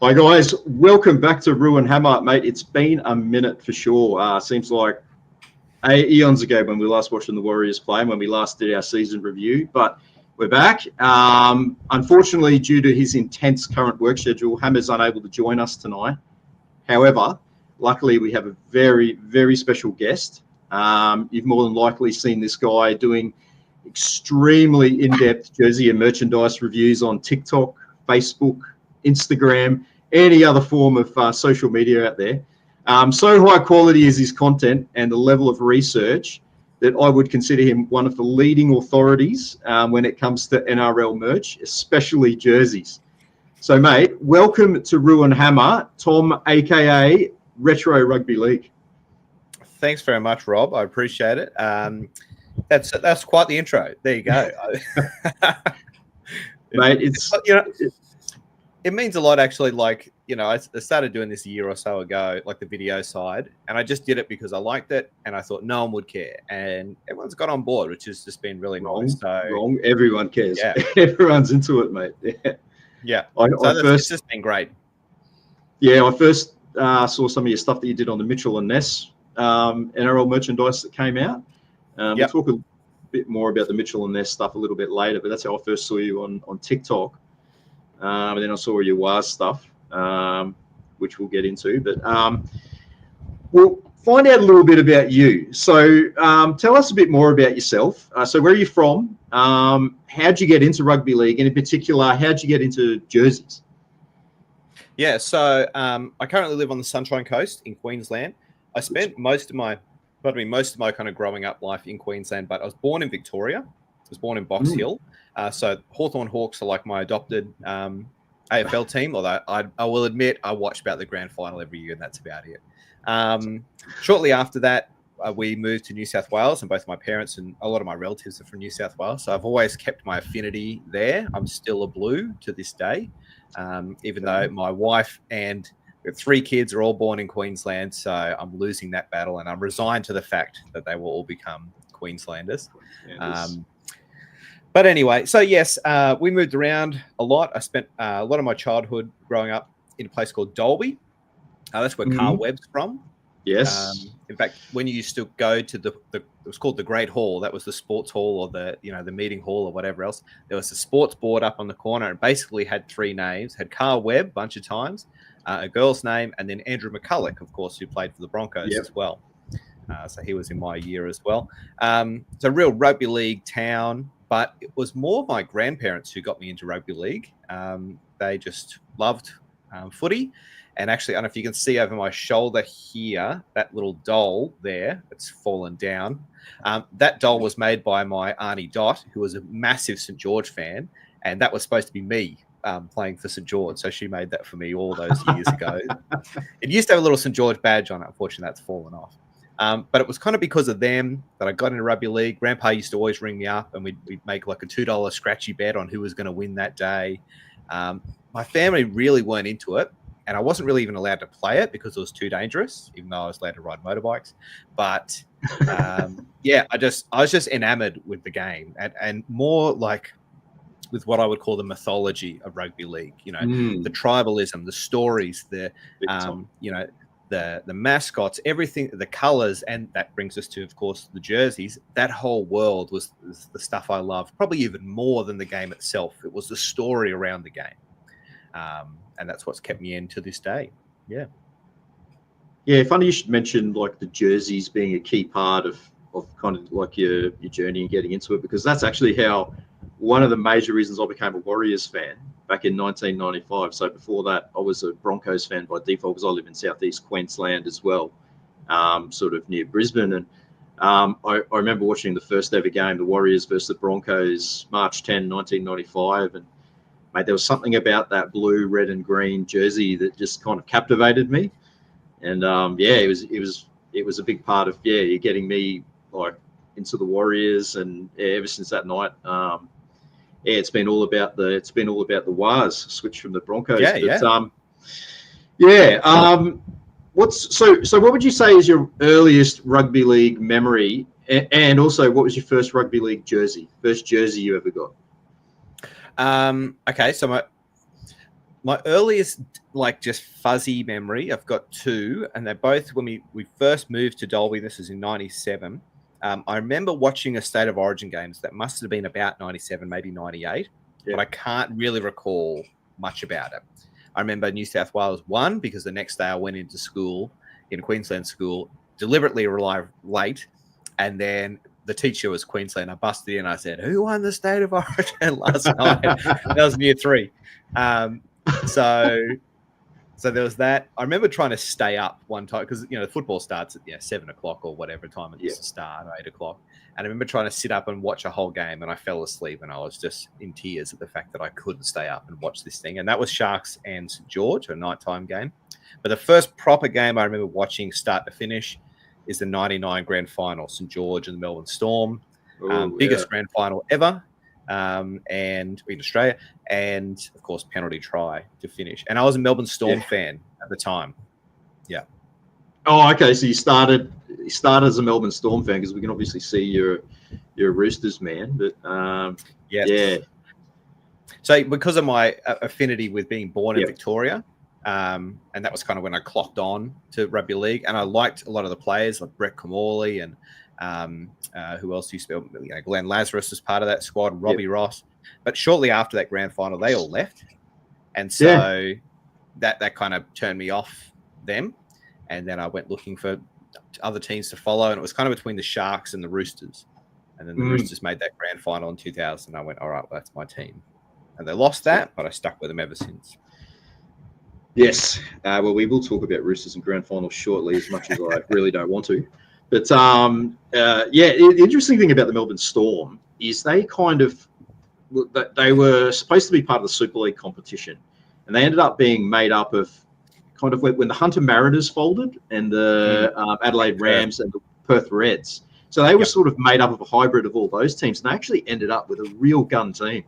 Hi guys, welcome back to Ruin Hammer, mate. It's been a minute for sure. Seems like eons ago when we last watched the Warriors play and when we last did our season review, but we're back. Unfortunately, due to his intense current work schedule, Hammer's unable to join us tonight. However, luckily we have a very, very special guest. You've more than likely seen this guy doing extremely in-depth jersey and merchandise reviews on TikTok, Facebook, Instagram, any other form of social media out there. So high quality is his content and the level of research that I would consider him one of the leading authorities when it comes to NRL merch, especially jerseys. So, mate, welcome to Ruin Hammer, Tom, aka Retro Rugby League. Thanks very much, Rob. I appreciate it. That's quite the intro. There you go. Mate, it's it means a lot, actually. Like, I started doing this a year or so ago, like the video side, and I just did it because I liked it, and I thought no one would care, and everyone's got on board, which has just been really nice. Wrong. Everyone cares. Yeah. Everyone's into it, mate. Yeah. It's just been great. Yeah, I first saw some of your stuff that you did on the Mitchell and Ness NRL merchandise that came out. We'll talk a bit more about the Mitchell and Ness stuff a little bit later, but that's how I first saw you on TikTok. And then I saw your WAS stuff, which we'll get into. But we'll find out a little bit about you. So tell us a bit more about yourself. So where are you from? How'd you get into rugby league? And in particular, how'd you get into jerseys? Yeah, so I currently live on the Sunshine Coast in Queensland. I spent most of my kind of growing up life in Queensland, but I was born in Victoria. I was born in Box Hill. So Hawthorn Hawks are like my adopted AFL team, although I will admit I watch about the grand final every year, and that's about it. Shortly after that, we moved to New South Wales, and both my parents and a lot of my relatives are from New South Wales. So I've always kept my affinity there. I'm still a Blue to this day, even though my wife and 3 kids are all born in Queensland. So I'm losing that battle, and I'm resigned to the fact that they will all become Queenslanders. But anyway, so yes, we moved around a lot. I spent a lot of my childhood growing up in a place called Dalby. That's where Carl Webb's from. Yes. In fact, when you used to go to it was called the Great Hall. That was the sports hall, or the meeting hall, or whatever else. There was a sports board up on the corner. It basically had 3 names. Had Carl Webb a bunch of times, a girl's name, and then Andrew McCulloch, of course, who played for the Broncos as well. So he was in my year as well. It's a real rugby league town. But it was more my grandparents who got me into rugby league. They just loved footy. And actually, I don't know if you can see over my shoulder here, that little doll there, it's fallen down. That doll was made by my Auntie Dot, who was a massive St. George fan. And that was supposed to be me playing for St. George. So she made that for me all those years ago. It used to have a little St. George badge on it. Unfortunately, that's fallen off. But it was kind of because of them that I got into rugby league. Grandpa used to always ring me up, and we'd make like a $2 scratchy bet on who was going to win that day. My family really weren't into it, and I wasn't really even allowed to play it because it was too dangerous, even though I was allowed to ride motorbikes. But I was just enamored with the game, and more like with what I would call the mythology of rugby league. The tribalism, the stories, the mascots, everything, the colors, and that brings us to, of course, the jerseys. That whole world was the stuff I loved, probably even more than the game itself. It was the story around the game. And that's what's kept me in to this day. Yeah. Yeah, funny you should mention like the jerseys being a key part of kind of like your journey and getting into it, because that's actually how one of the major reasons I became a Warriors fan back in 1995. So before that, I was a Broncos fan by default because I live in southeast Queensland as well, sort of near Brisbane. And I remember watching the first ever game, the Warriors versus the Broncos, March 10, 1995. And mate, there was something about that blue, red and green jersey that just kind of captivated me. And it was a big part of you getting me like into the Warriors. And ever since that night, it's been all about the WAS switch from the Broncos. What would you say is your earliest rugby league memory, and also what was your first rugby league jersey, first jersey you ever got? Okay, so My earliest, like, just fuzzy memory, I've got two, and they're both when we first moved to Dolby. This is in '97. I remember watching a State of Origin games that must have been about '97, maybe '98, but I can't really recall much about it. I remember New South Wales won because the next day I went into school, in Queensland school, deliberately arrived late, and then the teacher was Queensland. I busted in. I said, "Who won the State of Origin last night?" That was in year 3. So there was that. I remember trying to stay up one time because the football starts at 7 o'clock or whatever time it used to start, 8 o'clock. And I remember trying to sit up and watch a whole game, and I fell asleep, and I was just in tears at the fact that I couldn't stay up and watch this thing. And that was Sharks and St George, a nighttime game. But the first proper game I remember watching start to finish is the '99 grand final, St George and the Melbourne Storm. Biggest grand final ever. And in Australia, and of course penalty try to finish. And I was a Melbourne Storm fan at the time. Yeah. Oh, okay. So you started as a Melbourne Storm fan, because we can obviously see you're a Roosters man. But yes. Yeah. So because of my affinity with being born in Victoria, and that was kind of when I clocked on to rugby league, and I liked a lot of the players like Brett Comorley and who else used to be? Glenn Lazarus was part of that squad, Robbie Ross. But shortly after that grand final, they all left, and so that kind of turned me off them. And then I went looking for other teams to follow, and it was kind of between the Sharks and the Roosters. And then the Roosters made that grand final in 2000. I went, all right, well, that's my team. And they lost that, but I stuck with them ever since. Yes. Well, we will talk about Roosters and grand finals shortly, as much as I really don't want to. But the interesting thing about the Melbourne Storm is they were supposed to be part of the Super League competition, and they ended up being made up of kind of when the Hunter Mariners folded and the Adelaide Rams and the Perth Reds. So they were sort of made up of a hybrid of all those teams, and they actually ended up with a real gun team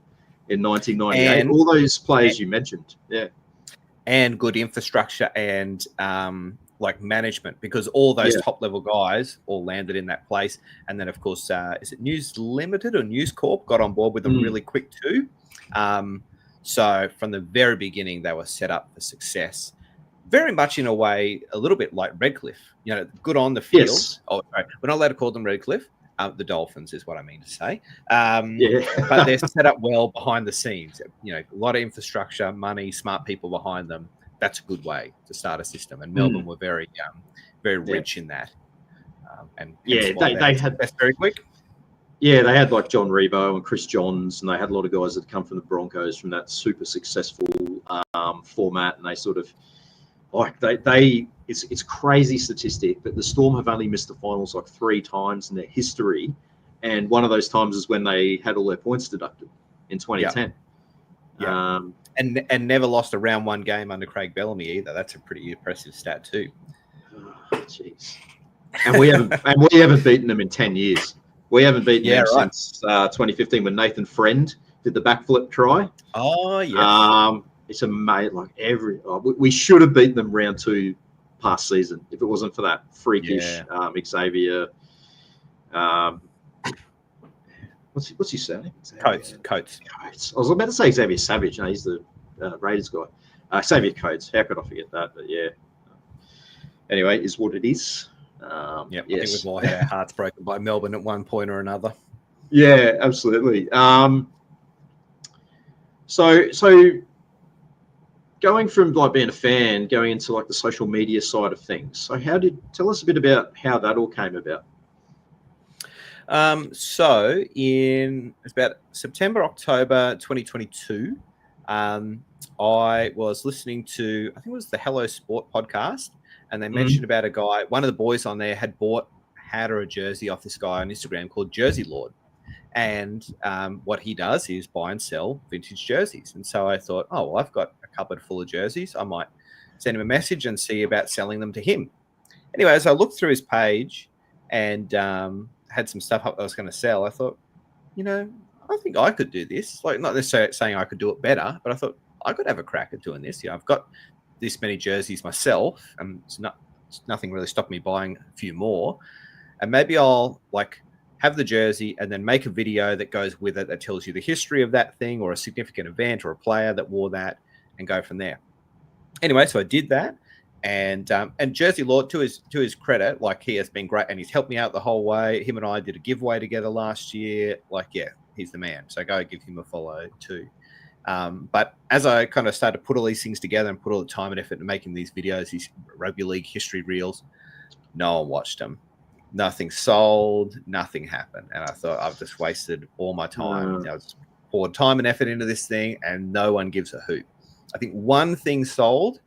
in 1998. And all those players you mentioned, and good infrastructure and like management, because all those top level guys all landed in that place. And then of course, is it News Limited or News Corp got on board with them really quick too. So from the very beginning, they were set up for success, very much in a way, a little bit like Redcliffe, good on the field. Yes. Oh, sorry. We're not allowed to call them Redcliffe. The Dolphins is what I mean to say. But they're set up well behind the scenes, a lot of infrastructure, money, smart people behind them. That's a good way to start a system. And Melbourne were very, very rich in that. And they had that's very quick. Yeah, they had like John Rebo and Chris Johns, and they had a lot of guys that come from the Broncos from that super successful format. And they sort of it's crazy statistic, but the Storm have only missed the finals like 3 times in their history, and one of those times is when they had all their points deducted in 2010. And never lost a round 1 game under Craig Bellamy either. That's a pretty impressive stat too. Jeez. And we haven't beaten them in 10 years. We haven't beaten them since 2015 when Nathan Friend did the backflip try. Oh yes. It's amazing. Like we should have beaten them round 2 past season if it wasn't for that freakish Xavier. What's his surname? Coates. I was about to say Xavier Savage. No, he's the Raiders guy. Xavier Coates. How could I forget that? But yeah. Anyway, is what it is. I think we've all had our hearts broken by Melbourne at one point or another. Yeah, absolutely. So going from like being a fan, going into like the social media side of things. So tell us a bit about how that all came about. So it's about September, October 2022, I was listening to, I think it was the Hello Sport podcast, and they mentioned about a guy, one of the boys on there had bought a jersey off this guy on Instagram called Jersey Lord. And what he does is buy and sell vintage jerseys. And so I thought, oh, well, I've got a cupboard full of jerseys. I might send him a message and see about selling them to him. Anyway, as I looked through his page and had some stuff I was going to sell, I thought, I think I could do this. Like, not necessarily saying I could do it better, but I thought I could have a crack at doing this. I've got this many jerseys myself, and it's nothing really stopped me buying a few more. And maybe I'll have the jersey and then make a video that goes with it that tells you the history of that thing or a significant event or a player that wore that, and go from there. Anyway, so I did that. And Jersey Lord, to his credit, like, he has been great, and he's helped me out the whole way. Him and I did a giveaway together last year. Like, yeah, he's the man. So go give him a follow too. But as I kind of started to put all these things together and put all the time and effort into making these videos, these rugby league history reels, no one watched them. Nothing sold. Nothing happened. And I thought, I've just wasted all my time. I just poured time and effort into this thing, and no one gives a hoot. I think one thing sold,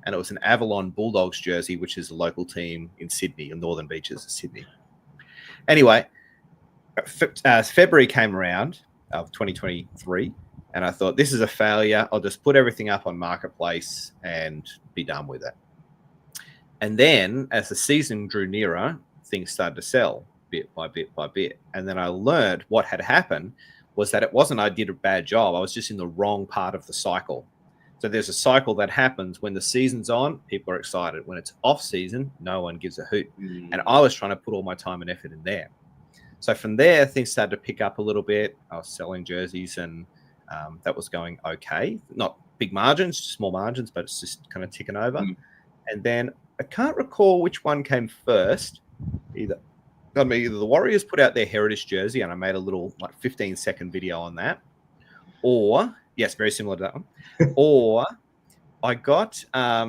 and it was an Avalon Bulldogs jersey, which is a local team in Sydney, in Northern Beaches of Sydney. Anyway, February came around of 2023, and I thought, this is a failure. I'll just put everything up on Marketplace and be done with it. And then, as the season drew nearer, things started to sell bit by bit by bit. And then I learned what had happened was that it wasn't I did a bad job. I was just in the wrong part of the cycle. So there's a cycle that happens when the season's on, people are excited. When it's off season, no one gives a hoot. And I was trying to put all my time and effort in there. So from there, things started to pick up a little bit. I was selling jerseys, and that was going okay. Not big margins, small margins, but it's just kind of ticking over. And then I can't recall which one came first. Either the Warriors put out their heritage jersey, and I made a little 15-second video on that, or yes, very similar to that one. Or I got, I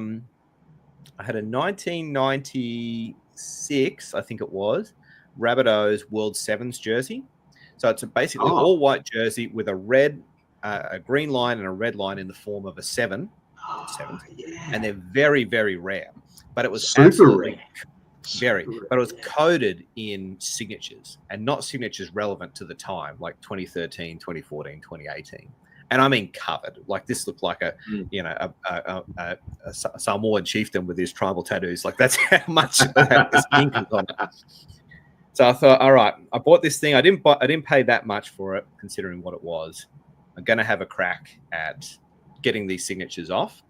had a 1996, I think it was, Rabbitohs World Sevens jersey. So it's basically all white jersey with a red, a green line and a red line in the form of a seven. And they're very, very rare. But it was super rare. But it was coded in signatures, and not signatures relevant to the time, like 2013, 2014, 2018. And I mean covered. Like, this looked like a Samoan chieftain with his tribal tattoos. Like, that's how much this ink is on it. So I thought, all right, I bought this thing. I didn't pay that much for it, considering what it was. I'm going to have a crack at getting these signatures off.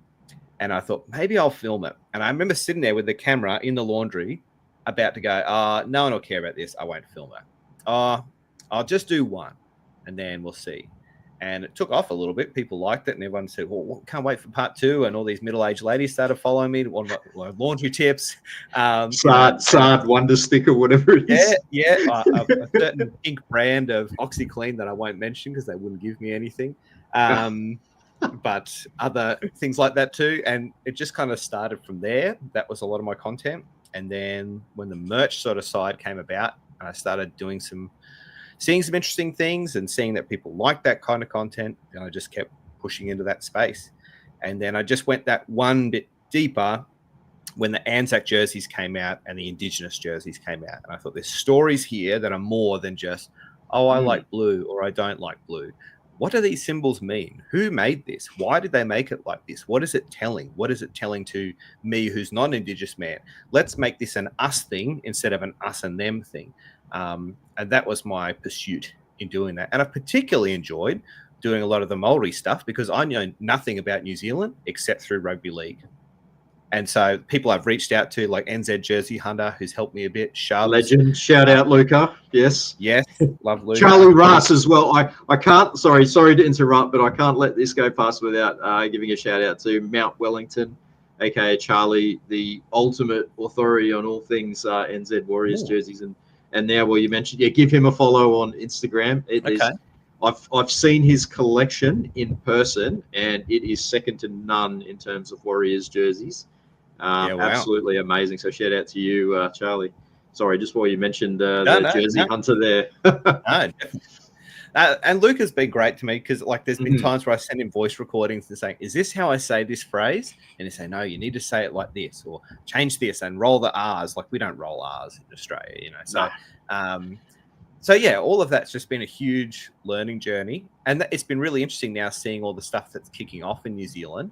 And I thought, maybe I'll film it. And I remember sitting there with the camera in the laundry, about to go, no one will care about this. I won't film it. I'll just do one, and then we'll see. And it took off a little bit. People liked it, and everyone said, well, can't wait for part 2. And all these middle-aged ladies started following me to want my laundry tips. Sard Wonder Stick or whatever it is. Yeah. A certain pink brand of OxyClean that I won't mention because they wouldn't give me anything. But other things like that too. And it just kind of started from there. That was a lot of my content. And then when the merch sort of side came about, and I started seeing some interesting things and seeing that people like that kind of content, and I just kept pushing into that space. And then I just went that one bit deeper when the Anzac jerseys came out and the Indigenous jerseys came out. And I thought, there's stories here that are more than just, I like blue or I don't like blue. What do these symbols mean? Who made this? Why did they make it like this? What is it telling? What is it telling to me who's not an Indigenous man? Let's make this an us thing instead of an us and them thing. And that was my pursuit in doing that. And I particularly enjoyed doing a lot of the Maori stuff because I know nothing about New Zealand except through rugby league. And so people I've reached out to, like NZ Jersey Hunter, who's helped me a bit. Legend. Shout out, Luca. Yes. Love Luca. Charlie Russ as well. I can't, sorry to interrupt, but I can't let this go past without giving a shout out to Mount Wellington, aka Charlie, the ultimate authority on all things NZ Warriors jerseys. And now, well, you mentioned, give him a follow on Instagram. I've seen his collection in person, and it is second to none in terms of Warriors jerseys. Absolutely amazing. So shout out to you, Charlie. Sorry, just while you mentioned Jersey Hunter there. And Luca's been great to me because, like, there's been times where I send him voice recordings and saying, is this how I say this phrase? And he say, no, you need to say it like this, or change this and roll the R's. Like, we don't roll R's in Australia, you know. So, so yeah, all of that's just been a huge learning journey. And it's been really interesting now seeing all the stuff that's kicking off in New Zealand.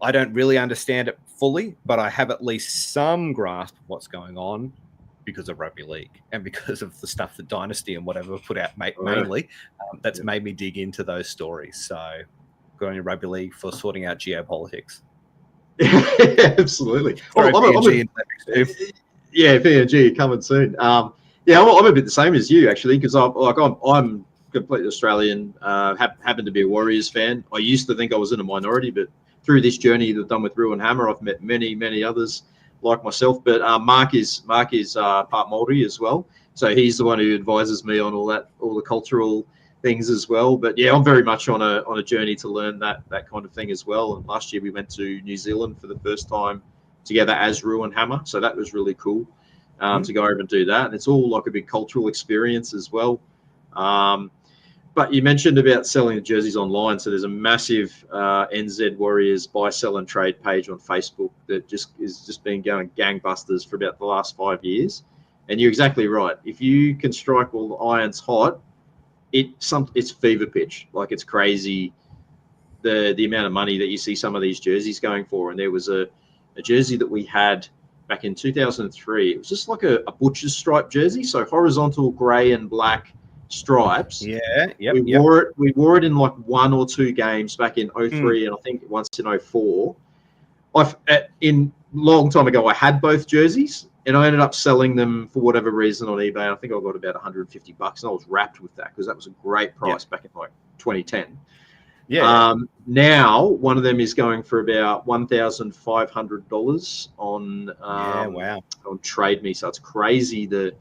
I don't really understand it fully, but I have at least some grasp of what's going on because of rugby league and because of the stuff that Dynasty and whatever put out mainly. That's made me dig into those stories. So going to rugby league for sorting out geopolitics. Absolutely. PNG coming soon. I'm a bit the same as you actually, because I'm completely Australian. Happened to be a Warriors fan. I used to think I was in a minority, but through this journey that I've done with Ru and Hammer, I've met many others like myself. But Mark is part Māori as well, so he's the one who advises me on all the cultural things as well. But yeah, I'm very much on a journey to learn that kind of thing as well. And last year we went to New Zealand for the first time together as Ru and Hammer, so that was really cool to go over and do that. And it's all like a big cultural experience as well. But you mentioned about selling the jerseys online. So there's a massive NZ Warriors buy, sell, and trade page on Facebook that is just been going gangbusters for about the last 5 years. And you're exactly right. If you can strike while the iron's hot, it's fever pitch. Like, it's crazy the amount of money that you see some of these jerseys going for. And there was a jersey that we had back in 2003. It was just like a butcher's stripe jersey, so horizontal grey and black stripes. We wore it in like 1 or 2 games back in 03 and I think once in 04. In long time ago, I had both jerseys and I ended up selling them for whatever reason on eBay. I think I got about $150 and I was wrapped with that because that was a great price back in like 2010. Now one of them is going for about $1,500 on Trade Me. So it's crazy that,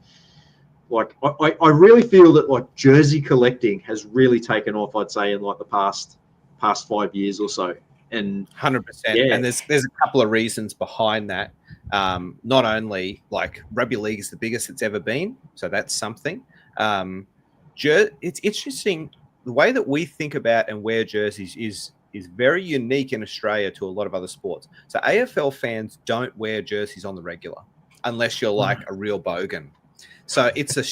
like, I really feel that like jersey collecting has really taken off, I'd say, in like the past 5 years or so. And 100%. And there's a couple of reasons behind that. Not only like rugby league is the biggest it's ever been, so that's something. It's interesting. The way that we think about and wear jerseys is very unique in Australia to a lot of other sports. So AFL fans don't wear jerseys on the regular unless you're like a real bogan. So it's a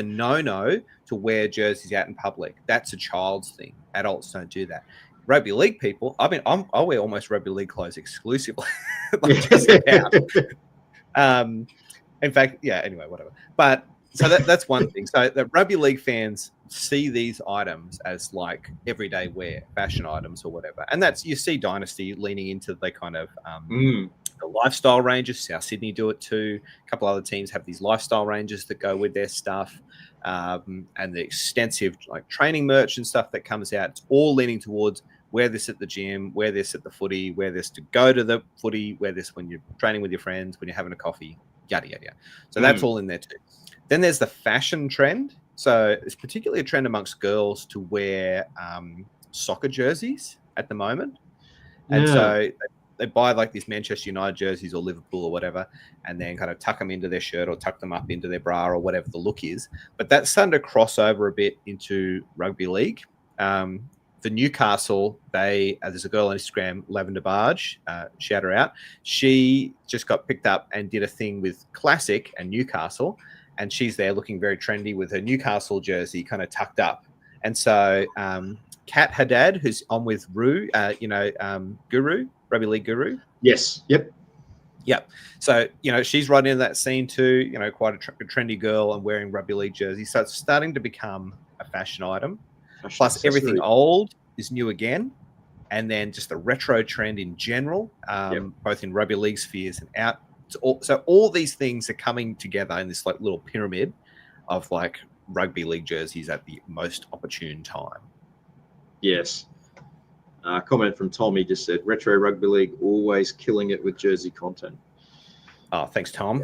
no-no to wear jerseys out in public. That's a child's thing. Adults don't do that. Rugby league people, I wear almost rugby league clothes exclusively. Like, just about. In fact, anyway, whatever. But so that's one thing. So the rugby league fans see these items as like everyday wear, fashion items or whatever. And that's, you see Dynasty leaning into the kind of the lifestyle ranges. South Sydney do it too. A couple other teams have these lifestyle ranges that go with their stuff. And the extensive like training merch and stuff that comes out, it's all leaning towards wear this at the gym, wear this at the footy, wear this to go to the footy, wear this when you're training with your friends, when you're having a coffee, yada, yada, yada. So that's all in there too. Then there's the fashion trend. So it's particularly a trend amongst girls to wear soccer jerseys at the moment. And so they buy like these Manchester United jerseys or Liverpool or whatever, and then kind of tuck them into their shirt or tuck them up into their bra or whatever the look is. But that's starting to cross over a bit into rugby league. The Newcastle, there's a girl on Instagram, Lavender Barge, shout her out. She just got picked up and did a thing with Classic and Newcastle, and she's there looking very trendy with her Newcastle jersey kind of tucked up. And so Kat Haddad, who's on with Ru, Guru, Rugby League Guru. Yes. Yep. So, she's right into that scene too, quite a trendy girl and wearing rugby league jersey. So it's starting to become a fashion item. Plus everything old is new again. And then just the retro trend in general, both in rugby league spheres and out. So all these things are coming together in this like little pyramid of like rugby league jerseys at the most opportune time. Yes. Comment from Tommy just said, Retro Rugby League always killing it with jersey content. Oh, thanks, Tom.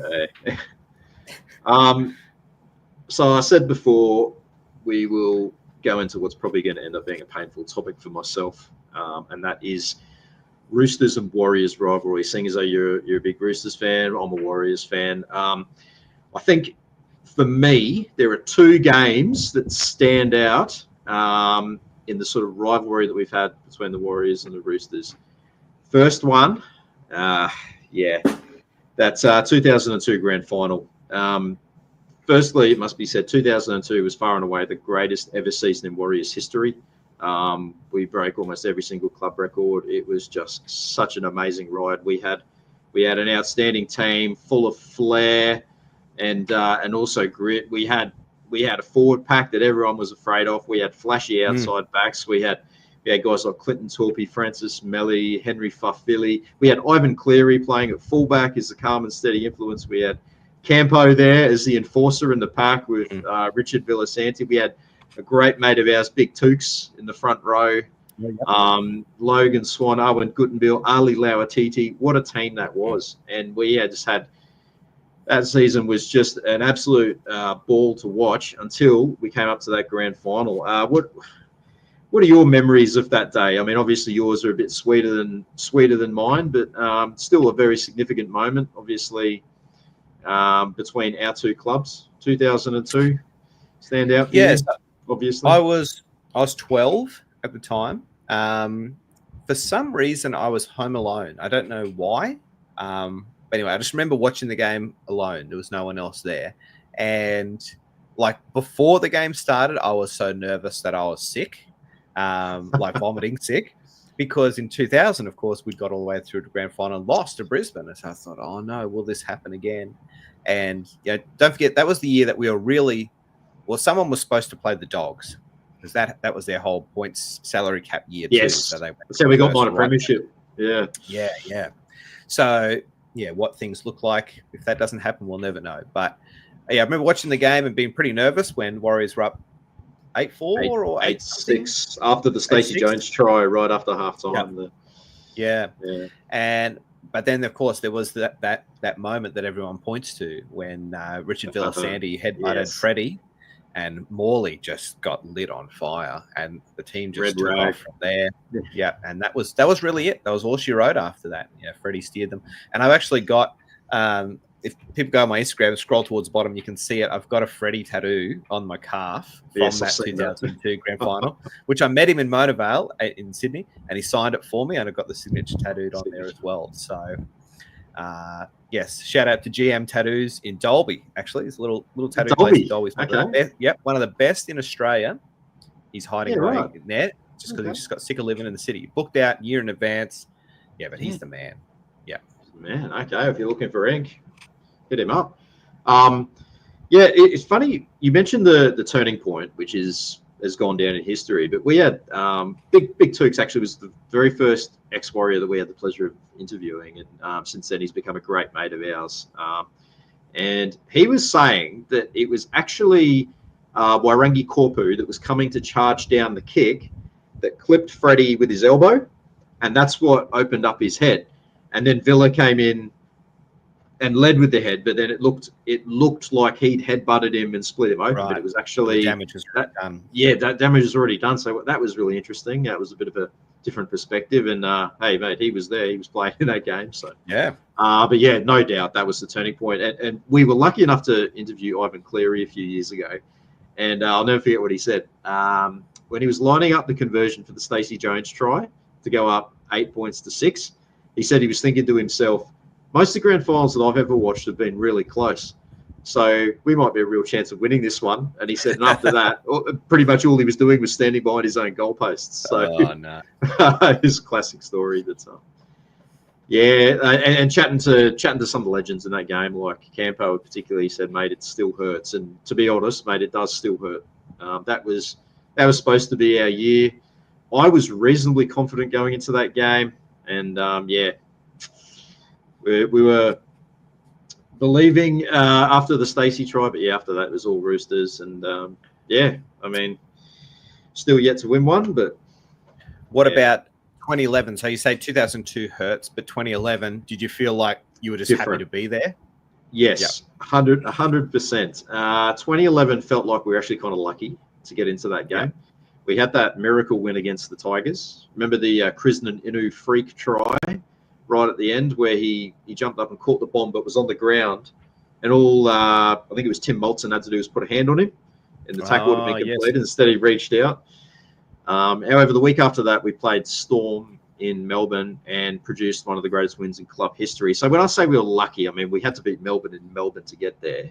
So I said before, we will go into what's probably going to end up being a painful topic for myself, and that is Roosters and Warriors rivalry. Seeing as though you're a big Roosters fan, I'm a Warriors fan. I think for me, there are 2 games that stand out in the sort of rivalry that we've had between the Warriors and the Roosters. First one, that's 2002 Grand Final. Firstly, it must be said, 2002 was far and away the greatest ever season in Warriors history. We broke almost every single club record. It was just such an amazing ride. We had an outstanding team full of flair and also grit. We had a forward pack that everyone was afraid of. We had flashy outside backs. We had guys like Clinton Torpy, Francis Melly, Henry Fafili. We had Ivan Cleary playing at fullback as the calm and steady influence. We had Campo there as the enforcer in the pack with Richard Villasanti. We had a great mate of ours, Big Tooks, in the front row. Logan Swan, Owen Guttenbill, Ali Lauatiti. What a team that was. And we just had that season was just an absolute ball to watch until we came up to that grand final. What are your memories of that day? I mean, obviously yours are a bit sweeter than mine, but still a very significant moment, obviously, between our two clubs. 2002 stand out. Yes, obviously. I was 12 at the time. For some reason, I was home alone. I don't know why. But anyway, I just remember watching the game alone. There was no one else there. And like before the game started, I was so nervous that I was sick, like vomiting sick. Because in 2000, of course, we got all the way through the grand final and lost to Brisbane. And so I thought, oh no, will this happen again? And don't forget, that was the year that we were really, well, someone was supposed to play the Dogs because that was their whole points salary cap year too. Yes, so we got minor premiership. Yeah. So what things look like, if that doesn't happen, we'll never know. But I remember watching the game and being pretty nervous when Warriors were up 8-4 or 8-6 after the Stacey Jones try right after halftime. Yep. But then, of course, there was that moment that everyone points to when Richard Villasanti headbutted Freddie, and Morley just got lit on fire, and the team just took off from there. Yeah, and that was really it. That was all she wrote after that. Yeah, Freddie steered them, and I've actually got. If people go on my Instagram and scroll towards the bottom, you can see it. I've got a Freddie tattoo on my calf from that 2002 grand final, which I met him in Mona Vale in Sydney, and he signed it for me, and I got the signature tattooed on there as well. So, yes, shout out to GM Tattoos in Dalby. Actually, it's a little tattoo place in Dalby. One of the best in Australia. He's hiding away in there just because he just got sick of living in the city. He booked out a year in advance. Yeah, but he's the man. Yeah, man. Okay, if you're looking for ink, hit him up. It's funny you mentioned the turning point, which has gone down in history. But we had Big Tooks actually was the very first ex-Warrior that we had the pleasure of interviewing, and since then he's become a great mate of ours. And he was saying that it was actually Wairangi Korpu that was coming to charge down the kick that clipped Freddie with his elbow, and that's what opened up his head. And then Villa came in and led with the head, but then it looked like he'd headbutted him and split him open, but it was actually the damage was done. Yeah, that damage was already done. So that was really interesting. That was a bit of a different perspective. And hey, mate, he was there. He was playing in that game. So yeah. But yeah, no doubt that was the turning point. And we were lucky enough to interview Ivan Cleary a few years ago, and I'll never forget what he said when he was lining up the conversion for the Stacey Jones try to go up 8 points to 6. He said he was thinking to himself, most of the grand finals that I've ever watched have been really close. So we might be a real chance of winning this one. And he said, and after that, pretty much all he was doing was standing behind his own goalposts. So it's a classic story. That's and chatting to some of the legends in that game, like Campo particularly, said, mate, it still hurts. And to be honest, mate, it does still hurt. That was supposed to be our year. I was reasonably confident going into that game, and we were believing after the Stacey try, but after that it was all Roosters, and I mean, still yet to win one. But what about 2011? So you say 2002 hurts, but 2011, did you feel like you were just happy to be there? Yes, 100%. 2011 felt like we were actually kind of lucky to get into that game. Yeah. We had that miracle win against the Tigers. Remember the Krisnan Inu freak try right at the end where he jumped up and caught the bomb but was on the ground, and all I think it was Tim Moulton had to do was put a hand on him and the tackle would have been completed. Yes. Instead he reached out. However, the week after that we played Storm in Melbourne and produced one of the greatest wins in club history. So when I say we were lucky, I mean we had to beat Melbourne in Melbourne to get there.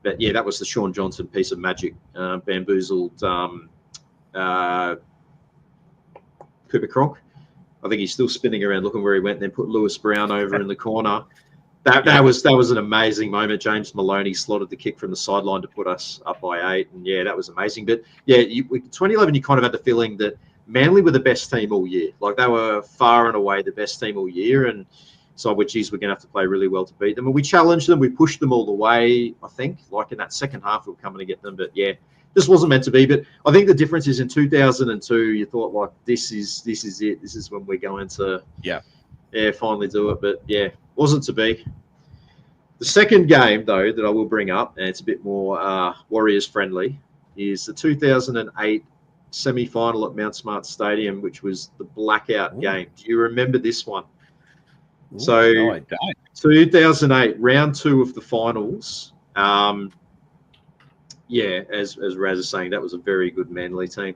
But yeah, that was the Sean Johnson piece of magic, bamboozled Cooper Cronk. I think he's still spinning around looking where he went, and then put Lewis Brown over in the corner. That was an amazing moment. James Maloney slotted the kick from the sideline to put us up by 8, and yeah, that was amazing. But yeah, 2011, you kind of had the feeling that Manly were the best team all year. Like they were far and away the best team all year, and so we're going to have to play really well to beat them. And we challenged them. We pushed them all the way, I think. Like in that second half, we were coming to get them. But yeah, just wasn't meant to be. But I think the difference is in 2002, you thought like this is it. This is when we're going to finally do it. But yeah, wasn't to be. The second game though that I will bring up, and it's a bit more Warriors friendly, is the 2008 semi-final at Mount Smart Stadium, which was the blackout game. Do you remember this one? So no, I don't. 2008, round 2 of the finals. As Raz is saying, that was a very good Manly team.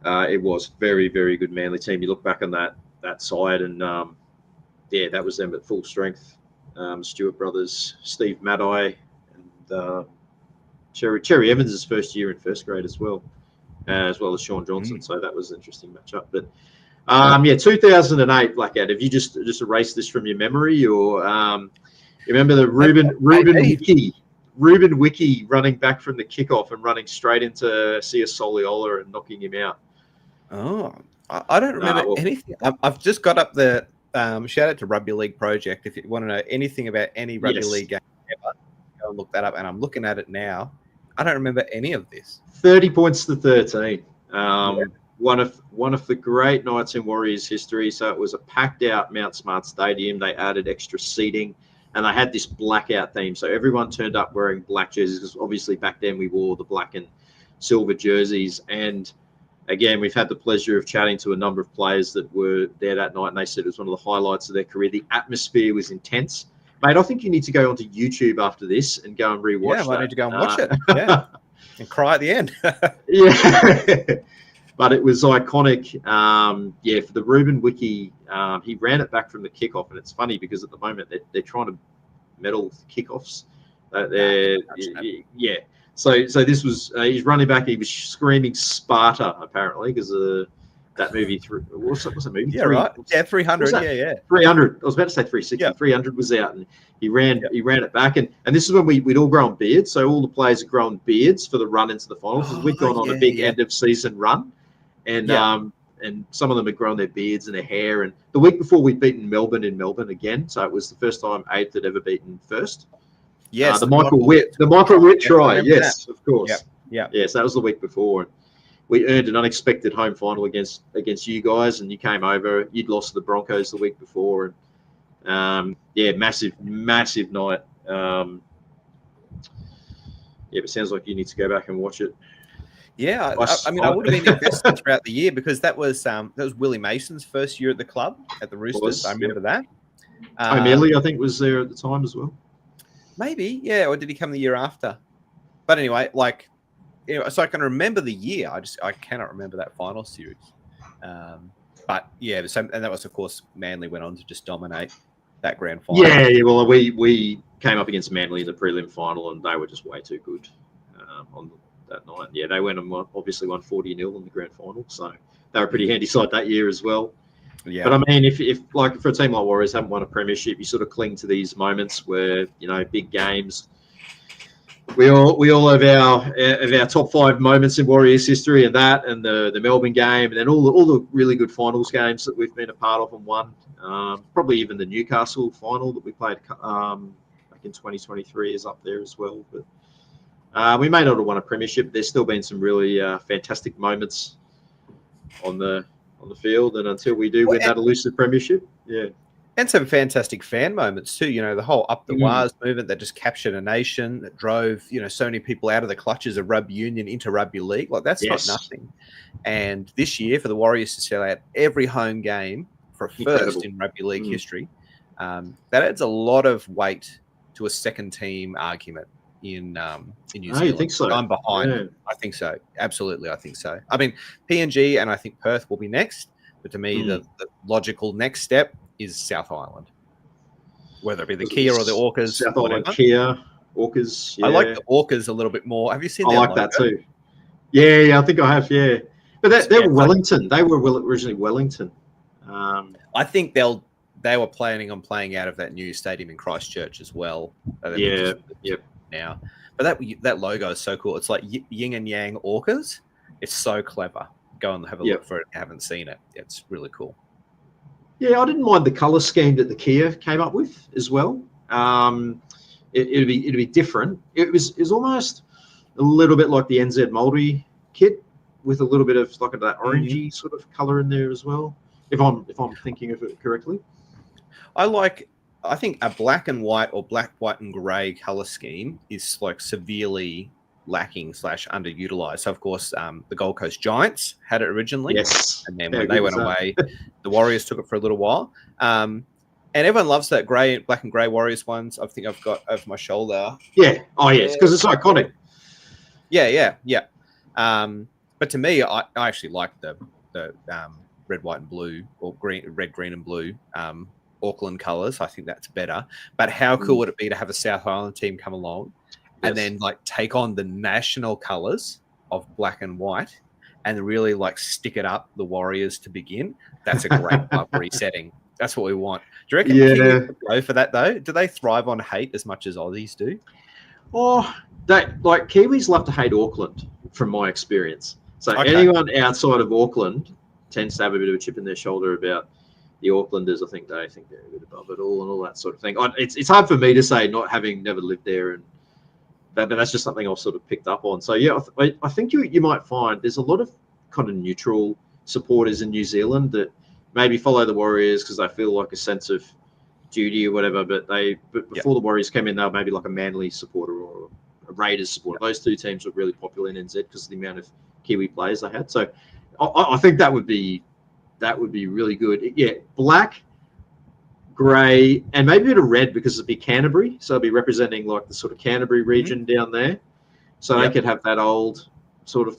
It was very, very good Manly team. You look back on that side, and that was them at full strength. Stewart brothers, Steve Maddai, and Cherry Evans' first year in first grade as well as Sean Johnson. So that was an interesting matchup. But 2008 blackout. Have you just erased this from your memory, or you remember the Ruben Wiki running back from the kickoff and running straight into Sia Soliola and knocking him out? Oh, I don't remember anything. I've just got up the shout out to Rugby League Project. If you want to know anything about any rugby league game ever, go and look that up. And I'm looking at it now. I don't remember any of this. 30 points to 13. One of the great nights in Warriors history. So it was a packed out Mount Smart Stadium. They added extra seating, and they had this blackout theme. So everyone turned up wearing black jerseys, because obviously back then we wore the black and silver jerseys. And again, we've had the pleasure of chatting to a number of players that were there that night, and they said it was one of the highlights of their career. The atmosphere was intense. Mate, I think you need to go onto YouTube after this and go and rewatch that. Yeah, I need to go and watch it. Yeah, and cry at the end. Yeah. But it was iconic. For the Ruben Wiki, he ran it back from the kickoff, and it's funny because at the moment they're trying to medal with kickoffs. So this was he's running back. He was screaming Sparta apparently because that movie. What's that movie? Yeah, right. Yeah, 300. Yeah. 300. I was about to say 360. Yeah. 300 was out, and he ran it back. And this is when we'd all grown beards. So all the players had grown beards for the run into the finals, because we'd gone on a big end of season run. And some of them had grown their beards and their hair. And the week before, we'd beaten Melbourne in Melbourne again. So it was the first time 8th had ever beaten first. Yes, the Michael Witt try. Yes, of course. Yeah. Yes, that was the week before. And we earned an unexpected home final against you guys, and you came over. You'd lost to the Broncos the week before, and massive night. But it sounds like you need to go back and watch it. Yeah, I mean, I would have been invested throughout the year, because that was Willie Mason's first year at the club at the Roosters. I remember that. O'Malley, I think, was there at the time as well. Maybe, yeah, or did he come the year after? But anyway, so I can remember the year. I cannot remember that final series. But yeah, and that was, of course, Manly went on to just dominate that grand final. Yeah. Well, we came up against Manly in the prelim final, and they were just way too good on that night. Yeah, they went and obviously won 40-0 in the grand final, so they were a pretty handy side that year as well. Yeah. But I mean, if like for a team like Warriors haven't won a premiership, you sort of cling to these moments where, big games. We all have our top 5 moments in Warriors history, and the Melbourne game, and then all the really good finals games that we've been a part of and won. Probably even the Newcastle final that we played back in 2023 is up there as well. But we may not have won a premiership. There's still been some really fantastic moments on the field, and until we do win that elusive premiership, and some fantastic fan moments too. The whole Up the Wars movement that just captured a nation, that drove so many people out of the clutches of rugby union into rugby league. Like, that's not nothing. And this year, for the Warriors to sell out every home game for a first in rugby league history, that adds a lot of weight to a second team argument in New Zealand. You think so? I'm behind. Yeah. I think so. Absolutely, I think so. I mean, PNG and I think Perth will be next, but to me, the logical next step is South Island, whether it be the Kia or the Orcas. South Island, Kia, Orcas. Yeah. I like the Orcas a little bit more. Have you seen? I like that too. Yeah, I think I have. Yeah, but they were Wellington. They were originally Wellington. I think they were planning on playing out of that new stadium in Christchurch as well. Now, but that logo is so cool. It's like yin and yang orcas. It's so clever. Go and have a look for it if you haven't seen it. It's really cool. Yeah, I didn't mind the colour scheme that the Kia came up with as well. It'd be different. It was almost, a little bit like the NZ Multi kit with a little bit of like that orangey sort of color in there as well. If I'm thinking of it correctly. I think a black and white or black, white and grey color scheme is like severely lacking / underutilized. So of course, the Gold Coast Giants had it originally, yes, and then when they went away, the Warriors took it for a little while. And everyone loves that black and grey Warriors ones. I think I've got over my shoulder. Yeah. Oh yes, because it's iconic. Yeah. But to me, I actually like the red, white, and blue, or red, green, and blue. Auckland colours. I think that's better. But how cool would it be to have a South Island team come along and then like take on the national colours of black and white and really like stick it up the Warriors to begin? That's a great rivalry setting. That's what we want. Do you reckon Kiwis would go for that though? Do they thrive on hate as much as Aussies do? Oh, Kiwis love to hate Auckland, from my experience. So anyone outside of Auckland tends to have a bit of a chip in their shoulder about the Aucklanders. I think they think they're a bit above it all and all that sort of thing. It's hard for me to say, not having never lived there, and but that's just something I've sort of picked up on. So yeah, I think you might find there's a lot of kind of neutral supporters in New Zealand that maybe follow the Warriors because they feel like a sense of duty or whatever. But before the Warriors came in, they were maybe like a Manly supporter or a Raiders supporter. Those two teams were really popular in NZ because of the amount of Kiwi players they had. So I think that would be really good. Yeah, black, grey, and maybe a bit of red because it'd be Canterbury. So it'd be representing like the sort of Canterbury region down there. So they could have that old sort of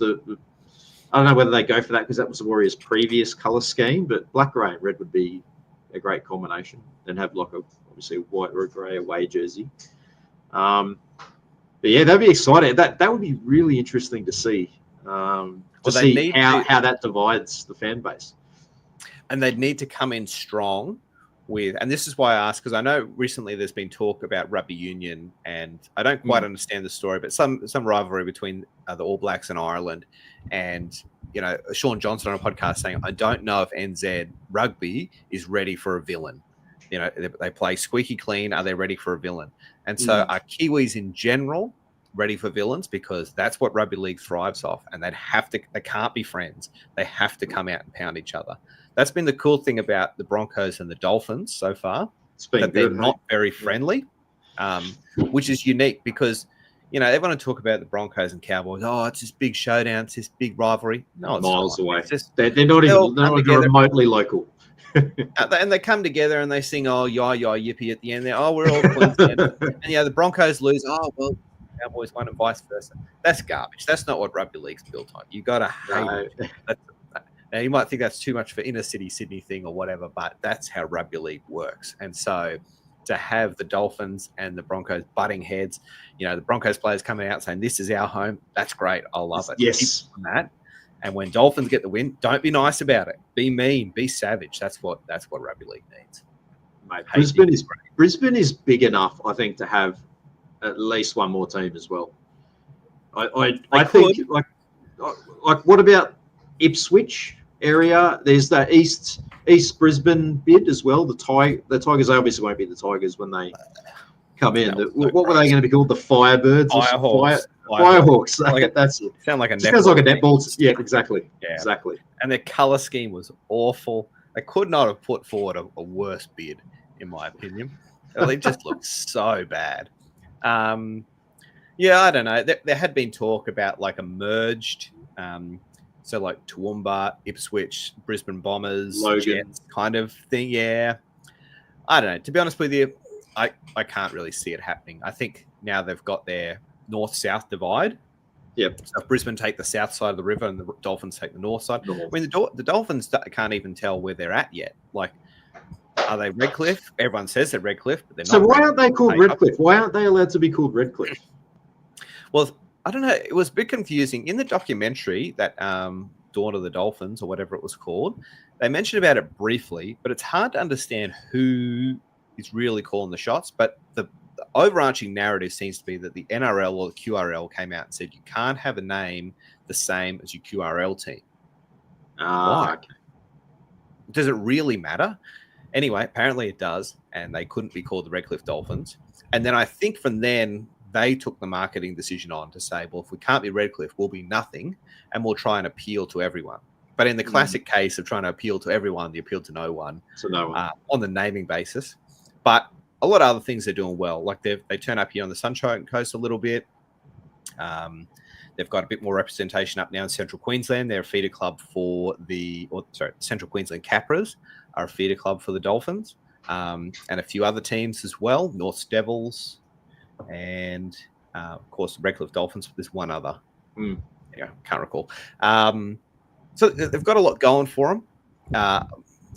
I don't know whether they go for that because that was the Warriors' previous colour scheme, but black, grey, and red would be a great combination. And have like obviously a white or a grey away jersey. But yeah, that'd be exciting. That would be really interesting to see. See how that divides the fan base. And they'd need to come in strong with, and this is why I asked, because I know recently there's been talk about rugby union, and I don't quite understand the story, but some rivalry between the All Blacks and Ireland. And, Sean Johnson on a podcast saying, I don't know if NZ rugby is ready for a villain. They play squeaky clean. Are they ready for a villain? And so are Kiwis in general ready for villains? Because that's what rugby league thrives off. And they can't be friends. They have to come out and pound each other. That's been the cool thing about the Broncos and the Dolphins so far, that they're not very friendly, which is unique because, everyone will talk about the Broncos and Cowboys. Oh, it's this big showdown. It's this big rivalry. No, it's miles not. away. It's just, they're not even remotely local. And they come together and they sing, oh, yah, yah, yippee at the end there. Oh, we're all Queensland. And, the Broncos lose. Oh, well, Cowboys won and vice versa. That's garbage. That's not what rugby league's built on. You got to hate it. Now, you might think that's too much for inner city Sydney thing or whatever, but that's how rugby league works. And so to have the Dolphins and the Broncos butting heads, the Broncos players coming out saying, this is our home, that's great. I love it. Yes. Keep on that. And when Dolphins get the win, don't be nice about it. Be mean, be savage. That's what rugby league needs. Mate, Brisbane is big enough, I think, to have at least one more team as well. I think like what about Ipswich area? There's that East Brisbane bid as well. The Tigers obviously won't be the Tigers when they come in. What were they going to be called? The Firebirds? Firehawks. That's it. Sound like a netball. Sounds like a netball. Yeah, exactly. Yeah. Exactly. And their colour scheme was awful. They could not have put forward a worse bid, in my opinion. They just looked so bad. I don't know. There had been talk about like a merged, so like Toowoomba, Ipswich, Brisbane Bombers, Logan Jets kind of thing. Yeah, I don't know. To be honest with you, I can't really see it happening. I think now they've got their north-south divide. Yep. So if Brisbane take the south side of the river and the Dolphins take the north side. I mean, the Dolphins can't even tell where they're at yet. Like, are they Redcliffe? Everyone says they're Redcliffe, but they're not. So why aren't they called Redcliffe? Why aren't they allowed to be called Redcliffe? Well, I don't know. It was a bit confusing. In the documentary that Dawn of the Dolphins, or whatever it was called, they mentioned about it briefly, but it's hard to understand who is really calling the shots. But the overarching narrative seems to be that the NRL or the QRL came out and said you can't have a name the same as your QRL team. Why? Okay. Does it really matter? Anyway, apparently it does, and they couldn't be called the Redcliffe Dolphins. And then I think from then, they took the marketing decision on to say, well, if we can't be Redcliffe, we'll be nothing, and we'll try and appeal to everyone. But in the classic case of trying to appeal to everyone, they appealed to no one, on the naming basis. But a lot of other things they're doing well. Like they turn up here on the Sunshine Coast a little bit. They've got a bit more representation up now in Central Queensland. They're a feeder club for Central Queensland Capras are a feeder club for the Dolphins, and a few other teams as well, North Devils, and of course the Redcliffe Dolphins. There's one other. Can't recall. So they've got a lot going for them.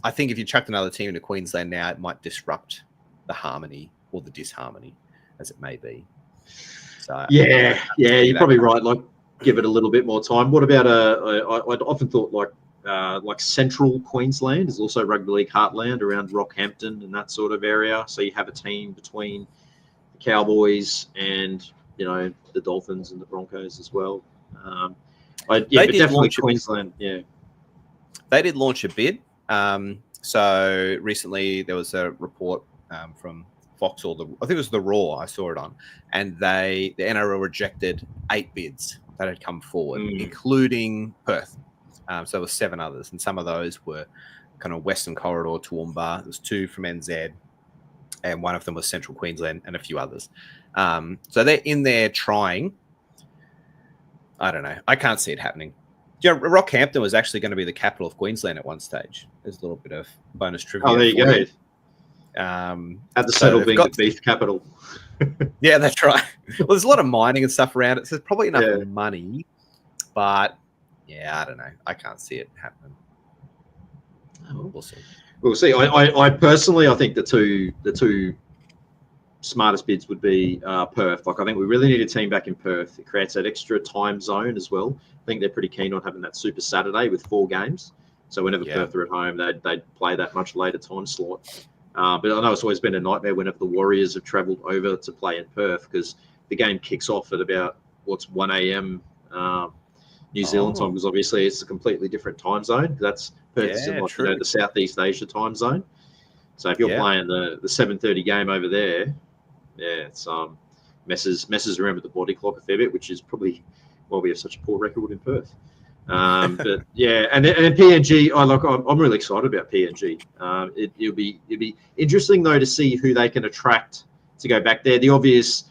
I think if you chucked another team into Queensland now, it might disrupt the harmony or the disharmony, as it may be. So you're probably right. Like, give it a little bit more time. What about I'd often thought like Central Queensland is also rugby league heartland around Rockhampton and that sort of area. So you have a team between the Cowboys and the Dolphins and the Broncos as well. But definitely Queensland. Yeah, they did launch a bid. So recently there was a report from Fox, I think it was the Raw. I saw it on, and the NRL rejected 8 bids that had come forward, including Perth. So there were 7 others, and some of those were kind of Western Corridor, Toowoomba. There was 2 from NZ, and one of them was Central Queensland, and a few others. So they're in there trying. I don't know. I can't see it happening. Rockhampton was actually going to be the capital of Queensland at one stage. There's a little bit of bonus trivia. Oh, there you go. At the settle being the beef capital. Yeah, that's right. Well, there's a lot of mining and stuff around it, so there's probably enough money. But I don't know. I can't see it happening. We'll see. We'll see. I personally, I think the two smartest bids would be Perth. Like, I think we really need a team back in Perth. It creates that extra time zone as well. I think they're pretty keen on having that Super Saturday with 4 games. So whenever Perth are at home, they'd play that much later time slot. But I know it's always been a nightmare whenever the Warriors have travelled over to play in Perth, because the game kicks off at about 1 a.m. New Zealand time, because obviously it's a completely different time zone. Perth is in the Southeast Asia time zone. So if you're playing the 7:30 game over there, it's messes around with the body clock a fair bit, which is probably why we have such a poor record in Perth. But and PNG, I'm really excited about PNG. It'll be interesting though to see who they can attract to go back there. The obvious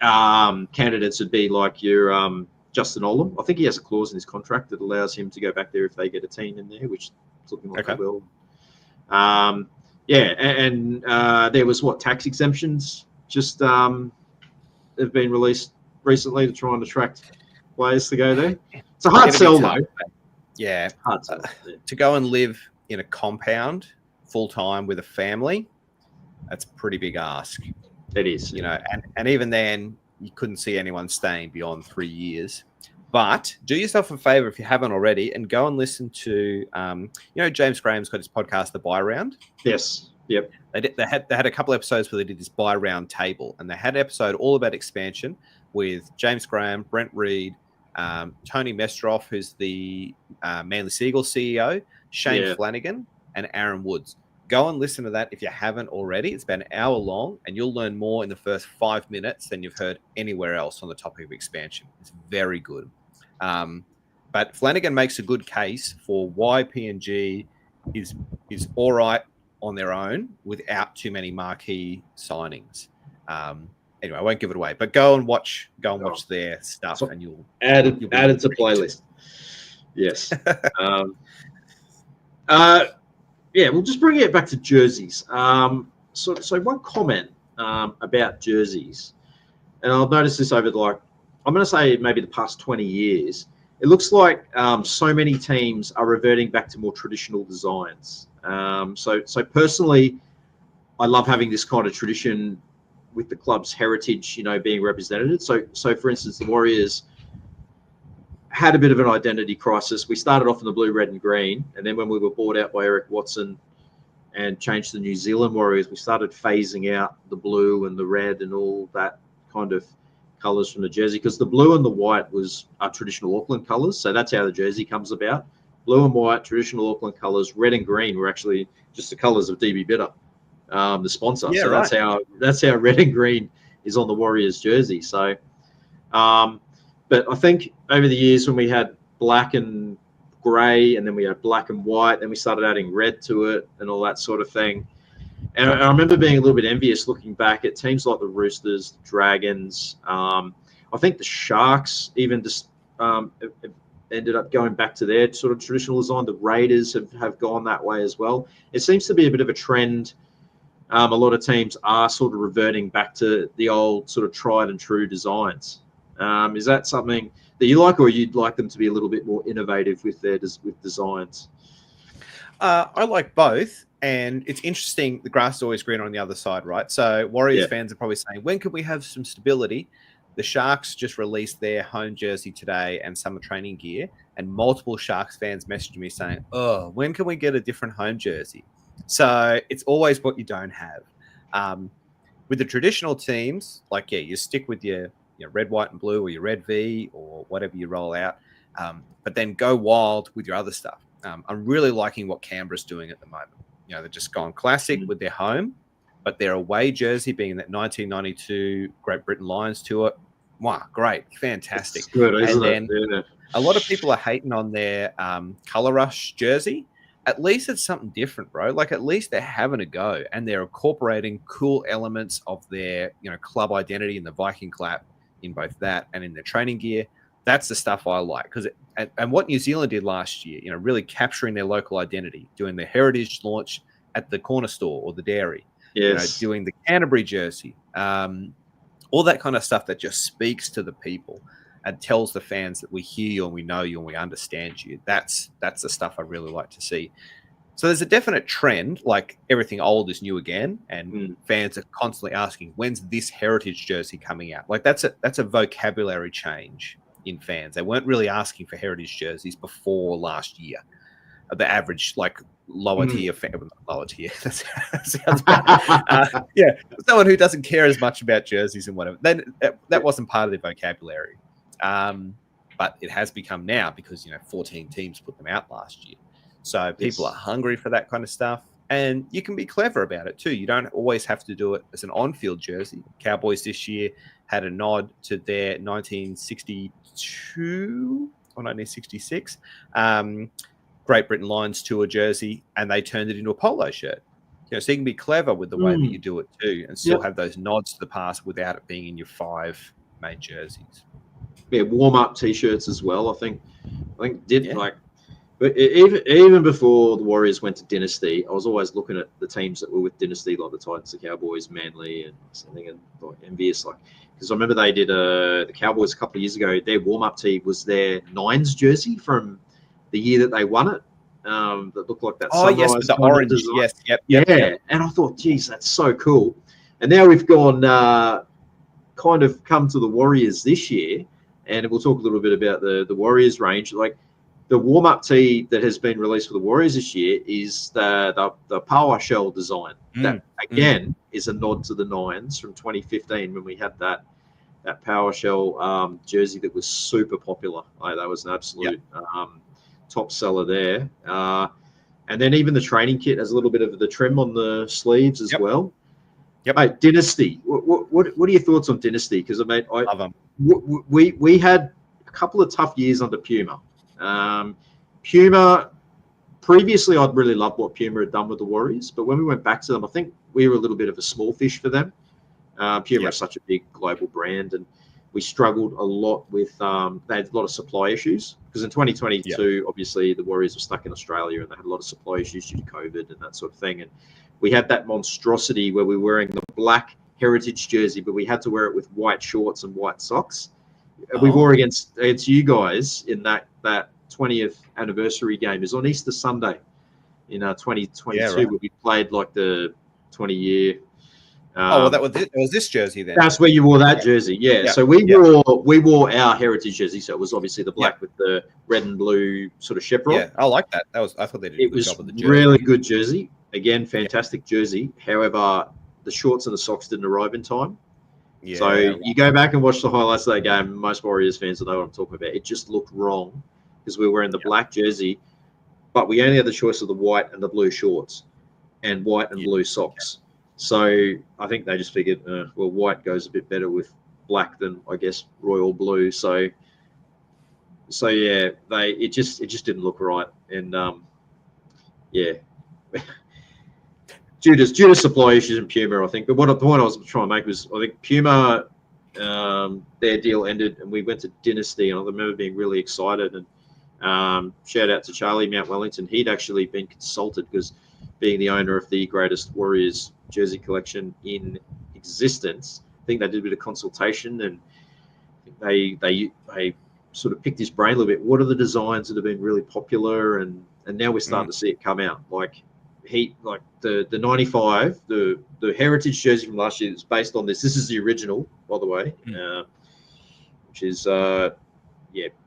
candidates would be like your Justin Olam. I think he has a clause in his contract that allows him to go back there if they get a team in there, which is looking like they will. And there was tax exemptions just have been released recently to try and attract players to go there. It's a hard sell, though. Yeah. Hard sell. To go and live in a compound full time with a family, that's a pretty big ask. It is. And even then, you couldn't see anyone staying beyond 3 years. But do yourself a favor if you haven't already, and go and listen to, James Graham's got his podcast, The Buy Round. Yes. Yep. They had a couple episodes where they did this buy round table, and they had an episode all about expansion with James Graham, Brent Reed, Tony Mestroff, who's the Manly Seagulls CEO, Shane Flanagan, and Aaron Woods. Go and listen to that if you haven't already. It's about an hour long, and you'll learn more in the first 5 minutes than you've heard anywhere else on the topic of expansion. It's very good. But Flanagan makes a good case for why PNG is all right on their own without too many marquee signings. Anyway, I won't give it away, but go and watch their stuff, and you'll add it to playlist. Yes. We'll just bring it back to jerseys. So one comment about jerseys, and I've noticed this over I'm going to say maybe the past 20 years. It looks like so many teams are reverting back to more traditional designs. So personally, I love having this kind of tradition with the club's heritage, being represented. So for instance, the Warriors had a bit of an identity crisis. We started off in the blue, red, and green, and then when we were bought out by Eric Watson and changed to the New Zealand Warriors, we started phasing out the blue and the red and all that kind of colours from the jersey, because the blue and the white are traditional Auckland colours. So that's how the jersey comes about. Blue and white, traditional Auckland colours. Red and green were actually just the colours of DB Bitter, the sponsor. Yeah, so that's how red and green is on the Warriors jersey. So, but I think over the years when we had black and grey, and then we had black and white, then we started adding red to it and all that sort of thing. And I remember being a little bit envious looking back at teams like the Roosters, the Dragons. I think the Sharks even just ended up going back to their sort of traditional design. The Raiders have gone that way as well. It seems to be a bit of a trend. A lot of teams are sort of reverting back to the old sort of tried and true designs. Is that something that you like, or you'd like them to be a little bit more innovative with designs? I like both, and it's interesting. The grass is always greener on the other side, right? So Warriors fans are probably saying, when can we have some stability? The Sharks just released their home jersey today and summer training gear, and multiple Sharks fans messaged me saying, oh, when can we get a different home jersey? So it's always what you don't have. With the traditional teams, like, you stick with your red, white, and blue, or your red V, or whatever you roll out, but then go wild with your other stuff. I'm really liking what Canberra's doing at the moment. They're just gone classic with their home, but their away jersey being that 1992 Great Britain Lions tour. Wow, great, fantastic. It's good, isn't and it? then a lot of people are hating on their Colour Rush jersey. At least it's something different, bro. Like, at least they're having a go, and they're incorporating cool elements of their club identity in the Viking clap, in both that and in their training gear. That's the stuff I like, because and what New Zealand did last year, really capturing their local identity, doing the heritage launch at the corner store or the dairy, doing the Canterbury jersey, all that kind of stuff that just speaks to the people and tells the fans that we hear you and we know you and we understand you. That's the stuff I really like to see. So there's a definite trend, like everything old is new again, and fans are constantly asking, when's this heritage jersey coming out? Like, that's a vocabulary change in fans. They weren't really asking for heritage jerseys before last year. The average, like, lower tier fan, lower tier, that sounds bad. Someone who doesn't care as much about jerseys and whatever. Then that wasn't part of their vocabulary. But it has become now, because 14 teams put them out last year. So people are hungry for that kind of stuff, and you can be clever about it too. You don't always have to do it as an on-field jersey. Cowboys this year had a nod to their 1962 or 1966 Great Britain Lions tour jersey, and they turned it into a polo shirt. So you can be clever with the way that you do it too, and still have those nods to the past without it being in your 5 main jerseys. Warm-up t-shirts as well. I think but even before the Warriors went to Dynasty, I was always looking at the teams that were with Dynasty, like the Titans, the Cowboys, Manly, and something, and envious, because I remember they did the Cowboys a couple of years ago. Their warm-up tee was their Nines jersey from the year that they won it. That looked like that. Oh yes, with the orange. Yes, yep. And I thought, geez, that's so cool. And now we've gone kind of come to the Warriors this year, and we'll talk a little bit about the Warriors range. Like, the warm-up tee that has been released for the Warriors this year is the Power Shell design. That, again, is a nod to the Nines from 2015 when we had that Power Shell jersey that was super popular. That was an absolute top seller there. And then even the training kit has a little bit of the trim on the sleeves as well. Yep. Mate, Dynasty. What are your thoughts on Dynasty? Because love them. We had a couple of tough years under Puma. Puma, previously I'd really loved what Puma had done with the Warriors, but when we went back to them, I think we were a little bit of a small fish for them. Puma is such a big global brand, and we struggled a lot with they had a lot of supply issues, because in 2022 obviously the Warriors were stuck in Australia and they had a lot of supply issues due to COVID and that sort of thing, and we had that monstrosity where we were wearing the black heritage jersey, but we had to wear it with white shorts and white socks. We wore against you guys in that 20th anniversary game. It was on Easter Sunday in 2022, where we played like the 20-year. That was this jersey then. That's where you wore that jersey, So we wore our heritage jersey, so it was obviously the black with the red and blue sort of chevron. Yeah, I like that. I thought they did a good job with the jersey. Really good jersey. Again, fantastic jersey. However, the shorts and the socks didn't arrive in time. Yeah, so you go back and watch the highlights of that game. Most Warriors fans will know what I'm talking about. It just looked wrong because we were wearing the black jersey, but we only had the choice of the white and the blue shorts and white and blue socks. So I think they just figured, well, white goes a bit better with black than, I guess, royal blue. So yeah, it just didn't look right, and yeah, due to supply issues in Puma, I think. But the point I was trying to make was, I think Puma, their deal ended, and we went to Dynasty, and I remember being really excited. And shout out to Charlie Mount Wellington. He'd actually been consulted because, being the owner of the greatest Warriors jersey collection in existence, I think they did a bit of consultation, and they sort of picked his brain a little bit. What are the designs that have been really popular, and now we're starting to see it come out. Like the 95, the heritage jersey from last year is based on this. This is the original, by the way, which is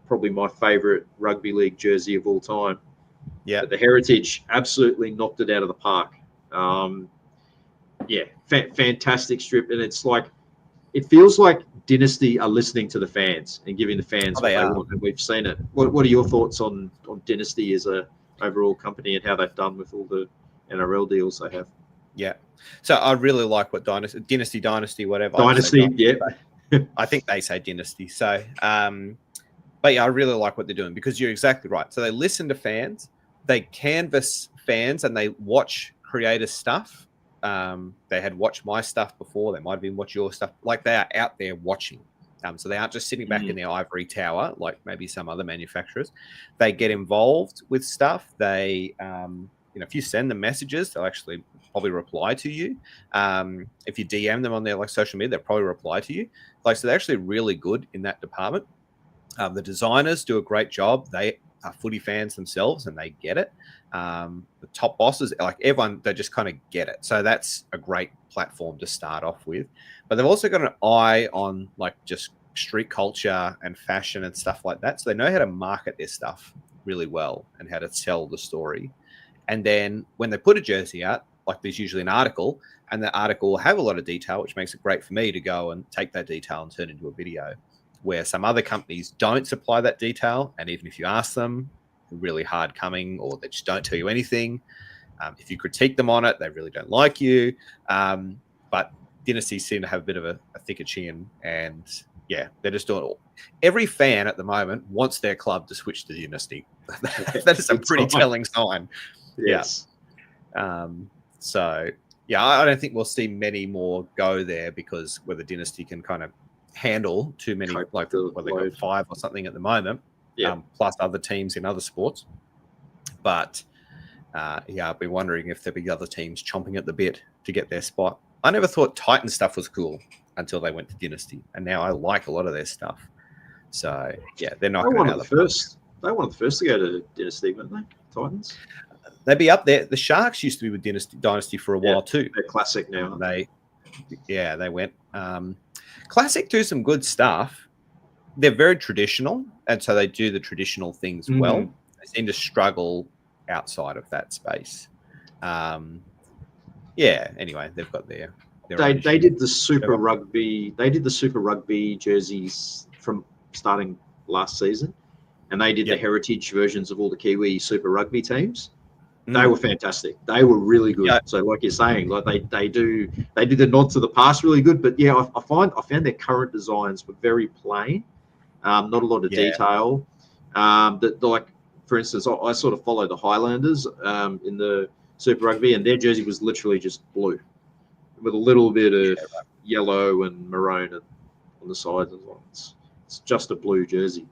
probably my favorite rugby league jersey of all time. Yeah, but the heritage absolutely knocked it out of the park. Fantastic strip, and it's like, it feels like Dynasty are listening to the fans and giving the fans what they want, and we've seen it. What are your thoughts on Dynasty as a overall company and how they've done with all the NRL deals they have? Yeah, so I really like what Dynasty, whatever. Dynasty, yeah. I think they say Dynasty. So, but yeah, I really like what they're doing, because you're exactly right. So they listen to fans, they canvas fans, and they watch creator stuff. They had watched my stuff before. They might have been watching your stuff. Like, they are out there watching. So they aren't just sitting back in their ivory tower like maybe some other manufacturers. They get involved with stuff. They, if you send them messages, they'll actually probably reply to you. If you DM them on their social media, they'll probably reply to you. So they're actually really good in that department. The designers do a great job. They are footy fans themselves, and they get it. The top bosses, like everyone, they just kind of get it. So that's a great platform to start off with. But they've also got an eye on just street culture and fashion and stuff like that. So they know how to market their stuff really well and how to tell the story. And then when they put a jersey out, there's usually an article, and the article will have a lot of detail, which makes it great for me to go and take that detail and turn it into a video, where some other companies don't supply that detail. And even if you ask them, they're really hard coming, or they just don't tell you anything. If you critique them on it, they really don't like you. But Dynasty seem to have a bit of a thicker chin, and yeah, they're just doing it all. Every fan at the moment wants their club to switch to Dynasty. That is a pretty telling sign. Yes. Yeah. So yeah, I don't think we'll see many more go there, because whether Dynasty can kind of handle too many, they've got 5 or something at the moment, plus other teams in other sports. But I've been wondering if there'll be other teams chomping at the bit to get their spot. I never thought Titan stuff was cool until they went to Dynasty, and now I like a lot of their stuff. So yeah, they're not going to be They were one of the first to go to Dynasty, weren't they? Titans. They'd be up there. The Sharks used to be with Dynasty for a while too. They're Classic now. They went. Classic do some good stuff. They're very traditional, and so they do the traditional things well. They seem to struggle outside of that space. Anyway, they've got their they did the Super Rugby. They did the Super Rugby jerseys from starting last season, and they did the heritage versions of all the Kiwi Super Rugby teams. They were fantastic. They were really good. Yeah. So, like you're saying, they do the nod to the past really good. But yeah, I found their current designs were very plain, not a lot of detail. For instance, I sort of follow the Highlanders in the Super Rugby, and their jersey was literally just blue with a little bit of yellow and maroon on the sides. It's just a blue jersey.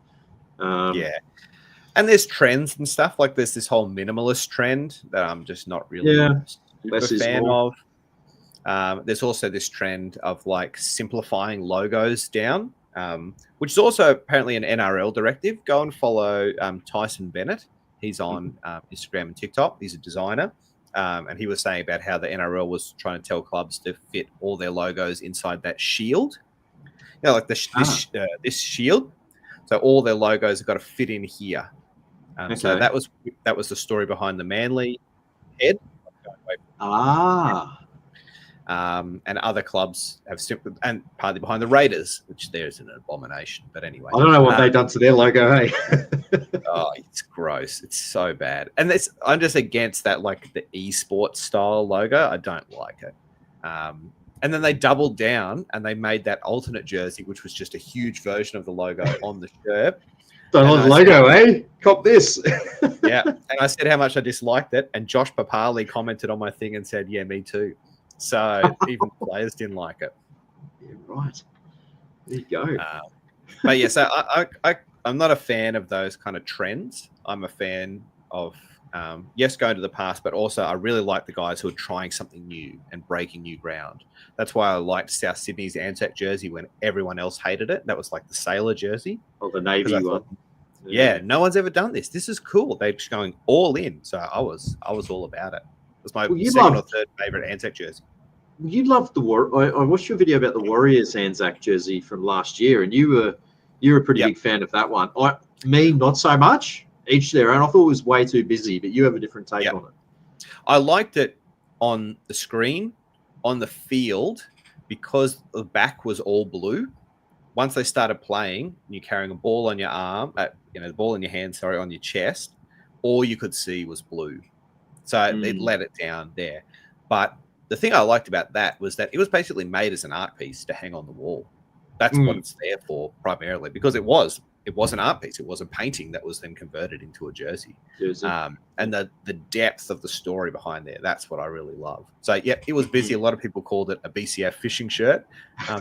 And there's trends and stuff. There's this whole minimalist trend that I'm just not really a fan of. There's also this trend of simplifying logos down, which is also apparently an NRL directive. Go and follow Tyson Bennett. He's on Instagram and TikTok. He's a designer. And he was saying about how the NRL was trying to tell clubs to fit all their logos inside that shield. This shield. So all their logos have got to fit in here. So that was the story behind the Manly head. And other clubs have and partly behind the Raiders, which there's an abomination. But anyway, I don't know what they've done to their logo. Hey, it's gross. It's so bad. And I'm just against that, the esports style logo. I don't like it. And then they doubled down and they made that alternate jersey, which was just a huge version of the logo on the shirt. Don't like the logo, eh? Cop this. Yeah. And I said how much I disliked it. And Josh Papali commented on my thing and said, yeah, me too. So even players didn't like it. Yeah, right. There you go. But yeah, so I'm not a fan of those kind of trends. I'm a fan of, yes, going to the past, but also I really like the guys who are trying something new and breaking new ground. That's why I liked South Sydney's Anzac jersey when everyone else hated it. That was like the sailor jersey. Oh, the Navy one. Yeah, no one's ever done this. This is cool. They're just going all in. So I was all about it. It was my second or third favorite Anzac jersey. You loved the I watched your video about the Warriors Anzac jersey from last year, and you were a pretty big fan of that one. Me, not so much. Each their own. I thought it was way too busy, but you have a different take on it. I liked it on the screen, on the field, because the back was all blue. Once they started playing, you're carrying a ball on your arm, the ball in your hand, on your chest, all you could see was blue. So it let it down there. But the thing I liked about that was that it was basically made as an art piece to hang on the wall. That's what it's there for primarily, because it was an art piece. It was a painting that was then converted into a jersey. And the depth of the story behind there, that's what I really love. So, yeah, it was busy. A lot of people called it a BCF fishing shirt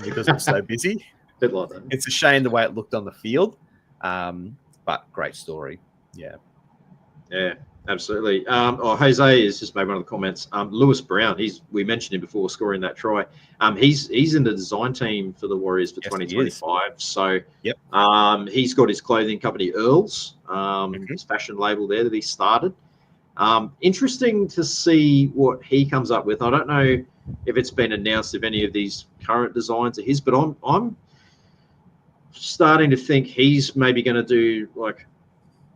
because it was so busy. Bit like that. It's a shame the way it looked on the field, but great story. Yeah. Yeah, absolutely. Jose has just made one of the comments. Lewis Brown, we mentioned him before scoring that try. He's in the design team for the Warriors for 2025. So he's got his clothing company Earls, his fashion label there that he started. Interesting to see what he comes up with. I don't know if it's been announced if any of these current designs are his, but I'm starting to think he's maybe going to do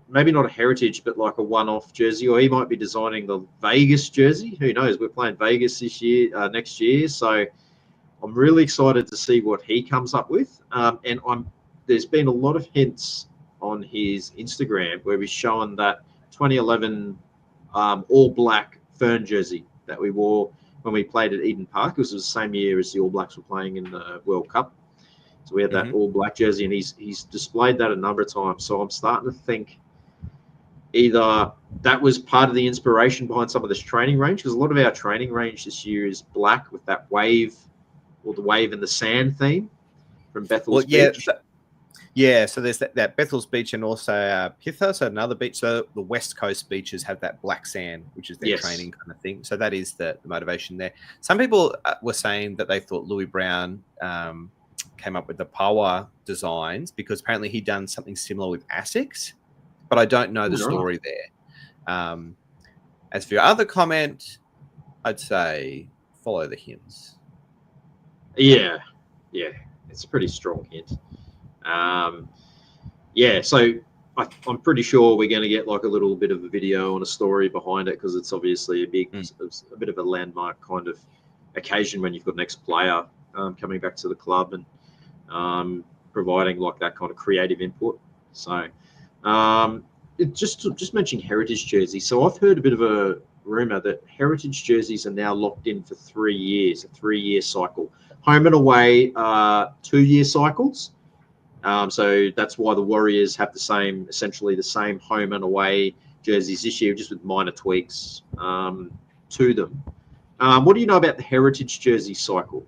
maybe not a heritage, but like a one-off jersey, or he might be designing the Vegas jersey. Who knows? We're playing Vegas next year. So I'm really excited to see what he comes up with. And there's been a lot of hints on his Instagram where he's showing that 2011 all black Fern jersey that we wore when we played at Eden Park. It was the same year as the All Blacks were playing in the World Cup. So we had that all black jersey, and he's displayed that a number of times. So I'm starting to think either that was part of the inspiration behind some of this training range, because a lot of our training range this year is black with that wave, or the wave and the sand theme from Bethel's Beach. So there's that Bethel's Beach, and also Pitha, so another beach. So the West Coast beaches have that black sand, which is their training kind of thing. So that is the motivation there. Some people were saying that they thought Louis Brown came up with the power designs because apparently he'd done something similar with ASICS, but I don't know the story there. As for your other comment, I'd say follow the hints. Yeah, it's a pretty strong hint. So I'm pretty sure we're going to get like a little bit of a video and a story behind it, because it's obviously a bit of a landmark kind of occasion when you've got an ex-player coming back to the club and providing like that kind of creative input. So just mentioning heritage jerseys. So I've heard a bit of a rumor that heritage jerseys are now locked in for 3 years, a 3-year cycle. Home and away 2-year cycles. So that's why the Warriors have essentially the same home and away jerseys this year, just with minor tweaks to them. What do you know about the heritage jersey cycle?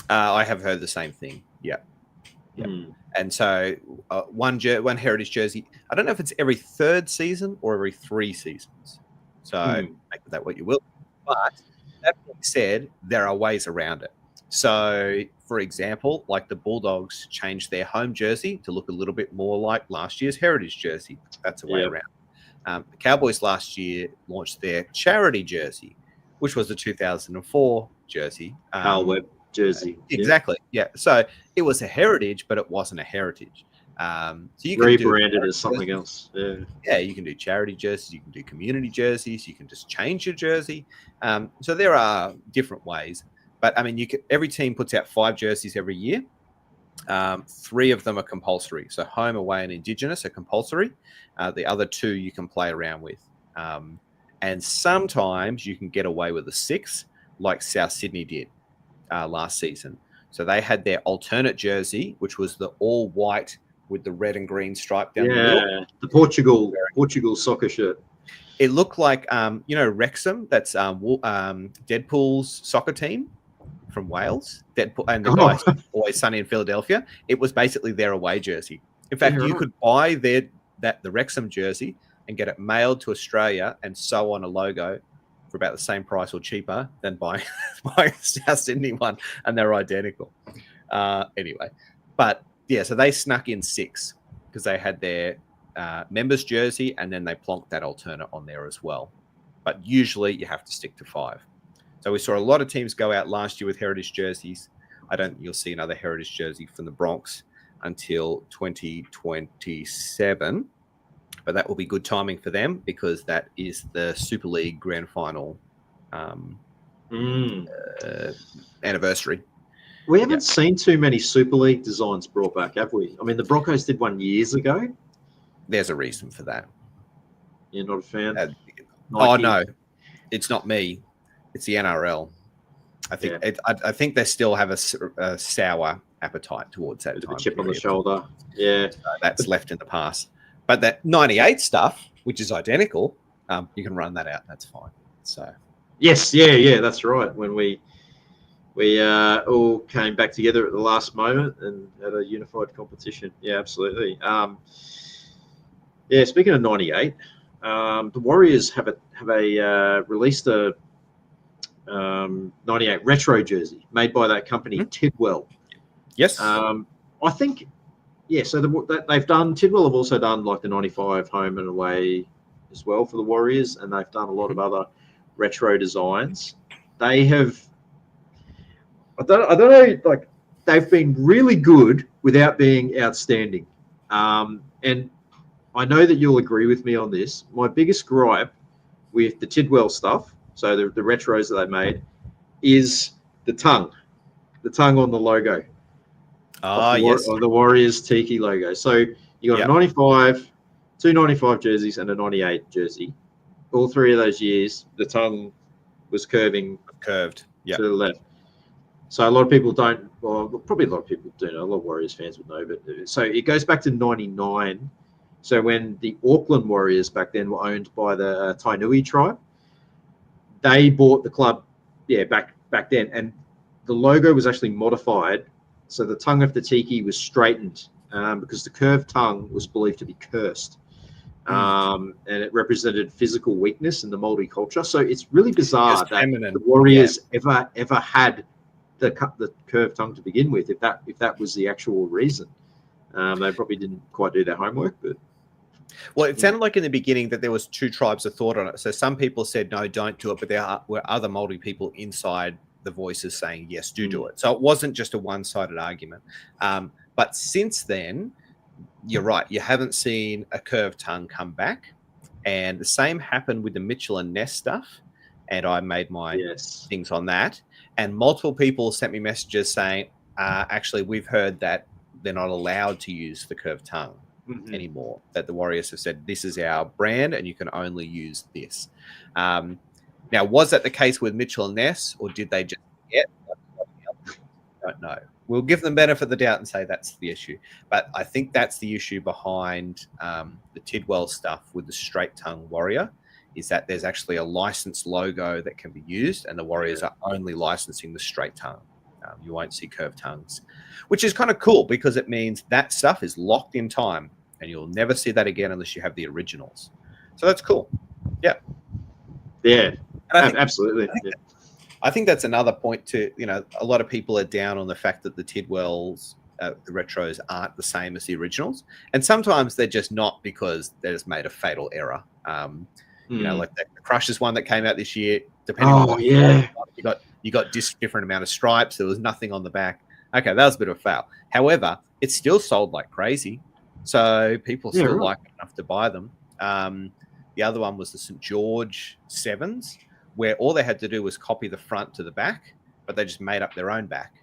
I have heard the same thing. Yeah. And so one heritage jersey, I don't know if it's every 3rd season or every 3 seasons. So make that what you will. But that being said, there are ways around it. So, for example, like the Bulldogs changed their home jersey to look a little bit more like last year's heritage jersey. That's a way around. The Cowboys last year launched their charity jersey, which was the 2004 jersey. Carl Webb jersey. Exactly. Yeah. So it was a heritage, but it wasn't a heritage. So you can rebranded as something else. Yeah, you can do charity jerseys, you can do community jerseys, you can just change your jersey. So there are different ways. But I mean, every team puts out 5 jerseys every year. 3 of them are compulsory. So home, away, and Indigenous are compulsory. The other 2 you can play around with. And sometimes you can get away with a 6th. like South Sydney did last season. So they had their alternate jersey, which was the all white with the red and green stripe down the middle. The Portugal soccer shirt. It looked like Wrexham. That's Deadpool's soccer team from Wales. Deadpool and the guy Always Sunny in Philadelphia. It was basically their away jersey. In fact, you could buy the Wrexham jersey and get it mailed to Australia and sew on a logo for about the same price or cheaper than buying the South Sydney one, and they're identical. Anyway, but yeah, so they snuck in 6 because they had their members jersey, and then they plonked that alternate on there as well. But usually you have to stick to 5. So we saw a lot of teams go out last year with heritage jerseys. I don't think you'll see another heritage jersey from the Bronx until 2027. But that will be good timing for them because that is the Super League Grand Final anniversary. We haven't seen too many Super League designs brought back, have we? I mean, the Broncos did one years ago. There's a reason for that. You're not a fan? Oh, no. It's not me. It's the NRL. I think I think they still have a sour appetite towards that. A chip on the shoulder. Yeah. So that's left in the past. But that 98 stuff, which is identical, you can run that out. That's fine. So yes, yeah, that's right. When we all came back together at the last moment and had a unified competition. Yeah, absolutely. Speaking of 98, the Warriors have released a 98 retro jersey made by that company Tidwell. Yes. I think. Yeah, so they've done Tidwell have also done like the 95 home and away as well for the Warriors, and they've done a lot of other retro designs. They have, I don't know, like they've been really good without being outstanding. And I know that you'll agree with me on this. My biggest gripe with the Tidwell stuff, so the retros that they made, is the tongue on the logo. Yes. Of the Warriors Tiki logo. So you got a 95, 2 95 jerseys and a 98 jersey. All 3 of those years, the tongue was curved to the left. So a lot of people don't, well, probably a lot of people do know, a lot of Warriors fans would know, but so it goes back to 99. So when the Auckland Warriors back then were owned by the Tainui tribe, they bought the club, back then, and the logo was actually modified. So the tongue of the tiki was straightened because the curved tongue was believed to be cursed. And it represented physical weakness in the Māori culture. So it's really bizarre that the Warriors ever had the curved tongue to begin with, if that was the actual reason. They probably didn't quite do their homework, but... Well, it sounded like in the beginning that there was 2 tribes of thought on it. So some people said, no, don't do it, but there were other Māori people inside the voices saying, yes, do it. So it wasn't just a one-sided argument. But since then, you're right, you haven't seen a curved tongue come back. And the same happened with the Mitchell and Ness stuff. And I made my things on that. And multiple people sent me messages saying, actually, we've heard that they're not allowed to use the curved tongue anymore, that the Warriors have said, this is our brand and you can only use this. Now, was that the case with Mitchell and Ness, or did they just forget? I don't know. We'll give them benefit of the doubt and say that's the issue. But I think that's the issue behind the Tidwell stuff with the straight tongue Warrior, is that there's actually a licensed logo that can be used, and the Warriors are only licensing the straight tongue. You won't see curved tongues, which is kind of cool because it means that stuff is locked in time, and you'll never see that again unless you have the originals. So that's cool. Yeah. Yeah. Absolutely. I think that's another point to, a lot of people are down on the fact that the Tidwells, the retros, aren't the same as the originals. And sometimes they're just not because they just made a fatal error. Like the Crushers one that came out this year, depending on you got different amount of stripes. There was nothing on the back. Okay, that was a bit of a fail. However, it still sold like crazy. So people still like it enough to buy them. The other one was the St. George 7s, where all they had to do was copy the front to the back, but they just made up their own back.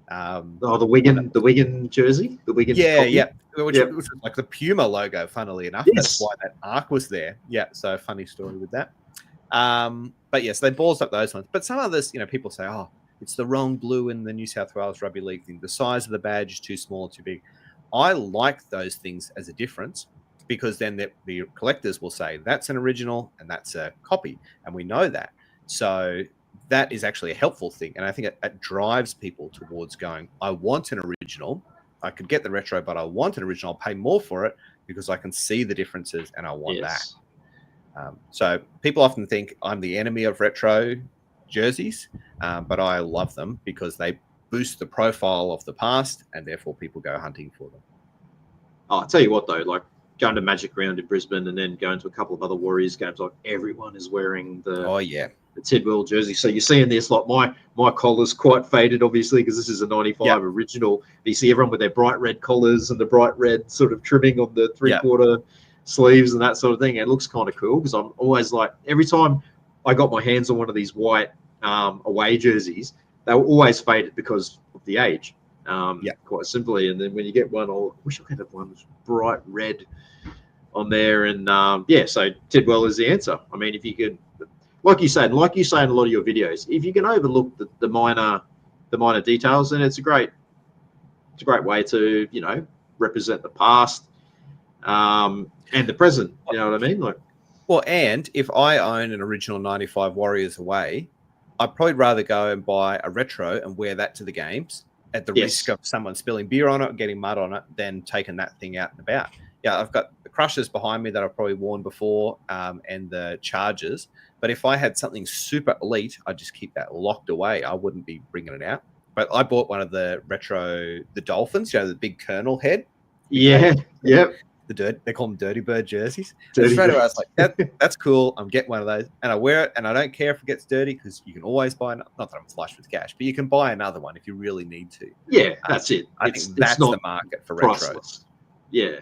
The Wigan jersey? The Wigan copy? Which was like the Puma logo, funnily enough. Yes. That's why that arc was there. Yeah, so funny story with that. But yes, they balls up those ones. But some others, people say, oh, it's the wrong blue in the New South Wales Rugby League thing. The size of the badge is too small, too big. I like those things as a difference, because then the collectors will say that's an original and that's a copy, and we know that. So that is actually a helpful thing, and I think it drives people towards going, I want an original. I could get the retro, but I want an original. I'll pay more for it because I can see the differences and I want that. So people often think I'm the enemy of retro jerseys, but I love them because they boost the profile of the past, and therefore people go hunting for them. Oh, I'll tell you what, though, like going to Magic Round in Brisbane and then going to a couple of other Warriors games, like everyone is wearing the Tidwell jersey. So you're seeing this, like my collar's quite faded, obviously, because this is a 95 original. But you see everyone with their bright red collars and the bright red sort of trimming on the three-quarter sleeves and that sort of thing. It looks kind of cool, because I'm always like, every time I got my hands on one of these white away jerseys, they were always faded because of the age. Quite simply. And then when you get one, I wish I could have one bright red on there. And so Tidwell is the answer. I mean, if you could, like you say in a lot of your videos, if you can overlook the minor details, then it's a great way to represent the past and the present. You know what I mean? And if I own an original 95 Warriors away, I'd probably rather go and buy a retro and wear that to the games at the risk of someone spilling beer on it or getting mud on it than taking that thing out and about. Yeah, I've got the Crushers behind me that I've probably worn before, and the Chargers. But if I had something super elite, I'd just keep that locked away. I wouldn't be bringing it out. But I bought one of the retro, the Dolphins, the big Colonel head. They call them Dirty Bird jerseys. Straight away, I was like, that's cool. I'm getting one of those, and I wear it, and I don't care if it gets dirty, because you can always buy. Not that I'm flush with cash, but you can buy another one if you really need to. Yeah, that's it. I think that's the market for retros. Yeah.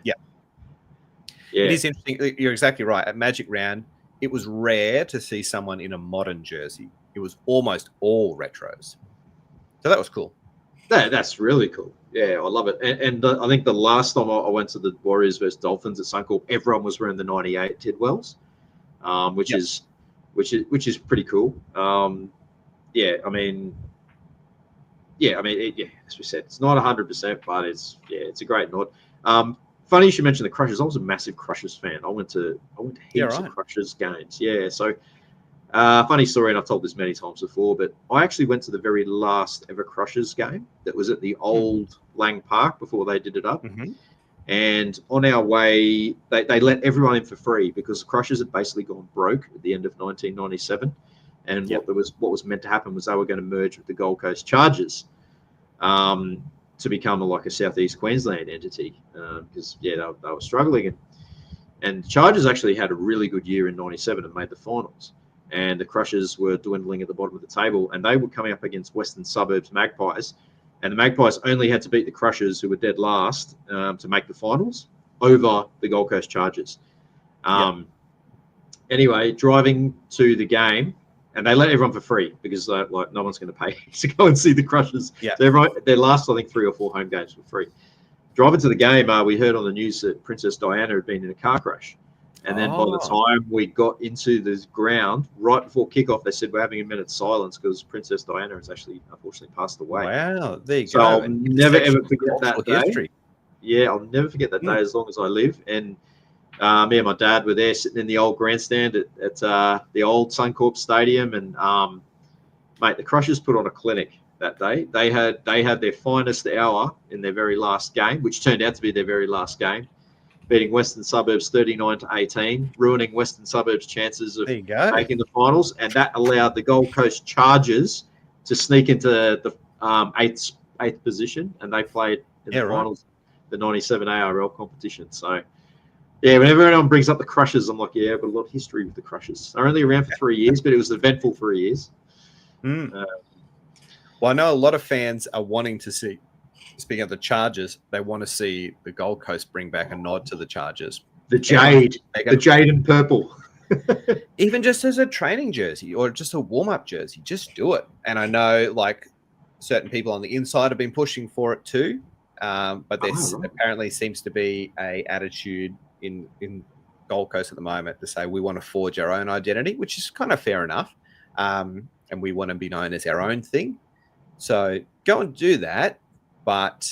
It is interesting. You're exactly right. At Magic Round, it was rare to see someone in a modern jersey. It was almost all retros. So that was cool. That's really cool. Yeah, I love it. And I think the last time I went to the Warriors versus Dolphins at Suncorp, everyone was wearing the 98 Tidwells, which is pretty cool. As we said, it's not 100%, but it's a great nod. Funny you should mention the Crushers. I was a massive Crushers fan. I went to heaps of Crushers games. Yeah, so funny story, and I've told this many times before, but I actually went to the very last ever Crushers game that was at the old Lang Park before they did it up. And on our way, they let everyone in for free, because the Crushers had basically gone broke at the end of 1997. And what was meant to happen was they were going to merge with the Gold Coast Chargers to become a Southeast Queensland entity, because they were struggling. And the Chargers actually had a really good year in 97 and made the finals. And the Crushers were dwindling at the bottom of the table, and they were coming up against Western Suburbs Magpies, and the Magpies only had to beat the Crushers, who were dead last, to make the finals over the Gold Coast Chargers. Anyway, driving to the game, and they let everyone for free, because no one's going to pay to go and see the Crushers. So their last, I think, 3 or 4 home games were free. Driving to the game, we heard on the news that Princess Diana had been in a car crash. And then by the time we got into the ground, right before kickoff, they said we're having a minute's silence because Princess Diana has actually, unfortunately, passed away. Wow, there you go. So I'll never, ever forget that day. History. Yeah, I'll never forget that day as long as I live. And me and my dad were there sitting in the old grandstand at the old Suncorp Stadium. And, mate, the Crushers put on a clinic that day. They had their finest hour in their very last game, which turned out to be their very last game, beating Western Suburbs 39-18, ruining Western Suburbs' chances of making the finals, and that allowed the Gold Coast Chargers to sneak into the eighth position, and they played in the finals, the 97 ARL competition. So, whenever anyone brings up the Crushers, I'm like, I've got a lot of history with the Crushers. They're only around for 3 years, but it was eventful 3 years. Well, I know a lot of fans are wanting to see, speaking of the Chargers, they want to see the Gold Coast bring back a nod to the Chargers. The jade and purple. Even just as a training jersey or just a warm-up jersey, just do it. And I know, certain people on the inside have been pushing for it too, but there apparently seems to be a attitude in Gold Coast at the moment to say we want to forge our own identity, which is kind of fair enough. And we want to be known as our own thing. So go and do that. But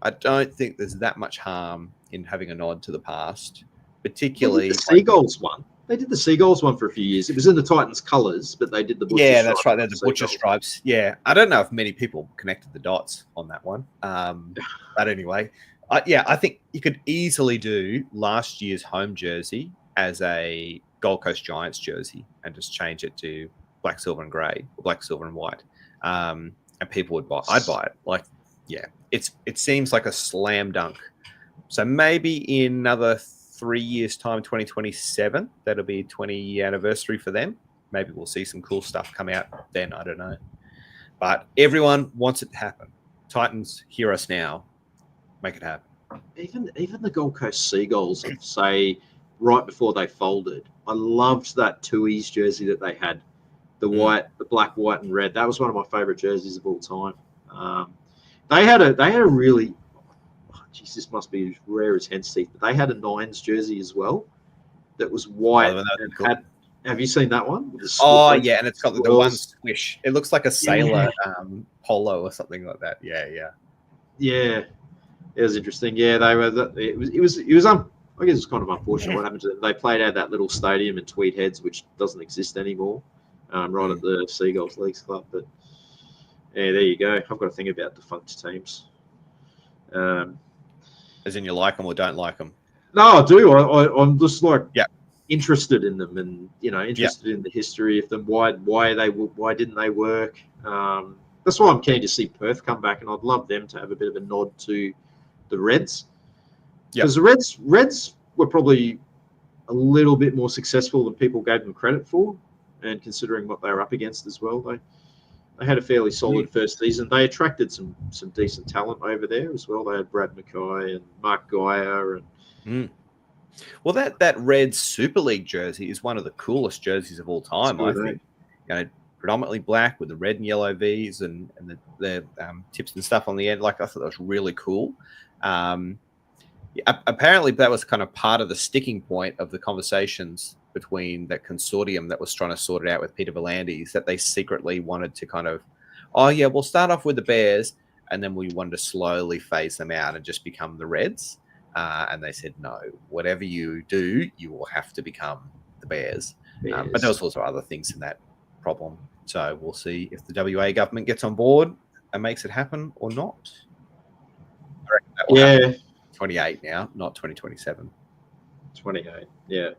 I don't think there's that much harm in having a nod to the past, particularly the Seagulls one. They did the Seagulls one for a few years. It was in the Titans colours, but they did the butcher that's right. They're the butcher stripes. Yeah, I don't know if many people connected the dots on that one. But anyway, I think you could easily do last year's home jersey as a Gold Coast Giants jersey and just change it to black, silver, and grey, or black, silver, and white. And people would buy. I'd buy it. It seems like a slam dunk. So maybe in another 3 years' time, 2027, that'll be 20 anniversary for them. Maybe we'll see some cool stuff come out then. I don't know. But everyone wants it to happen. Titans, hear us now. Make it happen. Even the Gold Coast Seagulls, say, right before they folded, I loved that Tui's jersey that they had. The black, white, and red. That was one of my favourite jerseys of all time. They had a really, this must be as rare as hen's teeth, but they had a Nines jersey as well that was white. Cool. Have you seen that one? Yeah, and it's got the one squish. It looks like a sailor polo or something like that. Yeah. It was interesting. Yeah, they were. It was. I guess it's kind of unfortunate what happened to them. They played out that little stadium in Tweed Heads, which doesn't exist anymore, right at the Seagulls Leagues Club. But yeah, there you go. I've got a thing about defunct teams. As in, you like them or don't like them? No, I do. I'm just interested in them, and interested in the history of them. Why didn't they work? That's why I'm keen to see Perth come back, and I'd love them to have a bit of a nod to the Reds. Because the Reds were probably a little bit more successful than people gave them credit for, and considering what they were up against as well, they had a fairly solid first season. They attracted some decent talent over there as well. They had Brad Mackay and Mark Geyer and. Well, that red Super League jersey is one of the coolest jerseys of all time. I think, predominantly black with the red and yellow V's and the tips and stuff on the end. I thought that was really cool. Apparently, that was kind of part of the sticking point of the conversations between that consortium that was trying to sort it out with Peter V'landys, that they secretly wanted to kind of, we'll start off with the Bears, and then we wanted to slowly phase them out and just become the Reds. And they said, no, whatever you do, you will have to become the Bears. But there was also other things in that problem. So we'll see if the WA government gets on board and makes it happen or not. I reckon that will happen 28 now, not 2027. 28, yeah.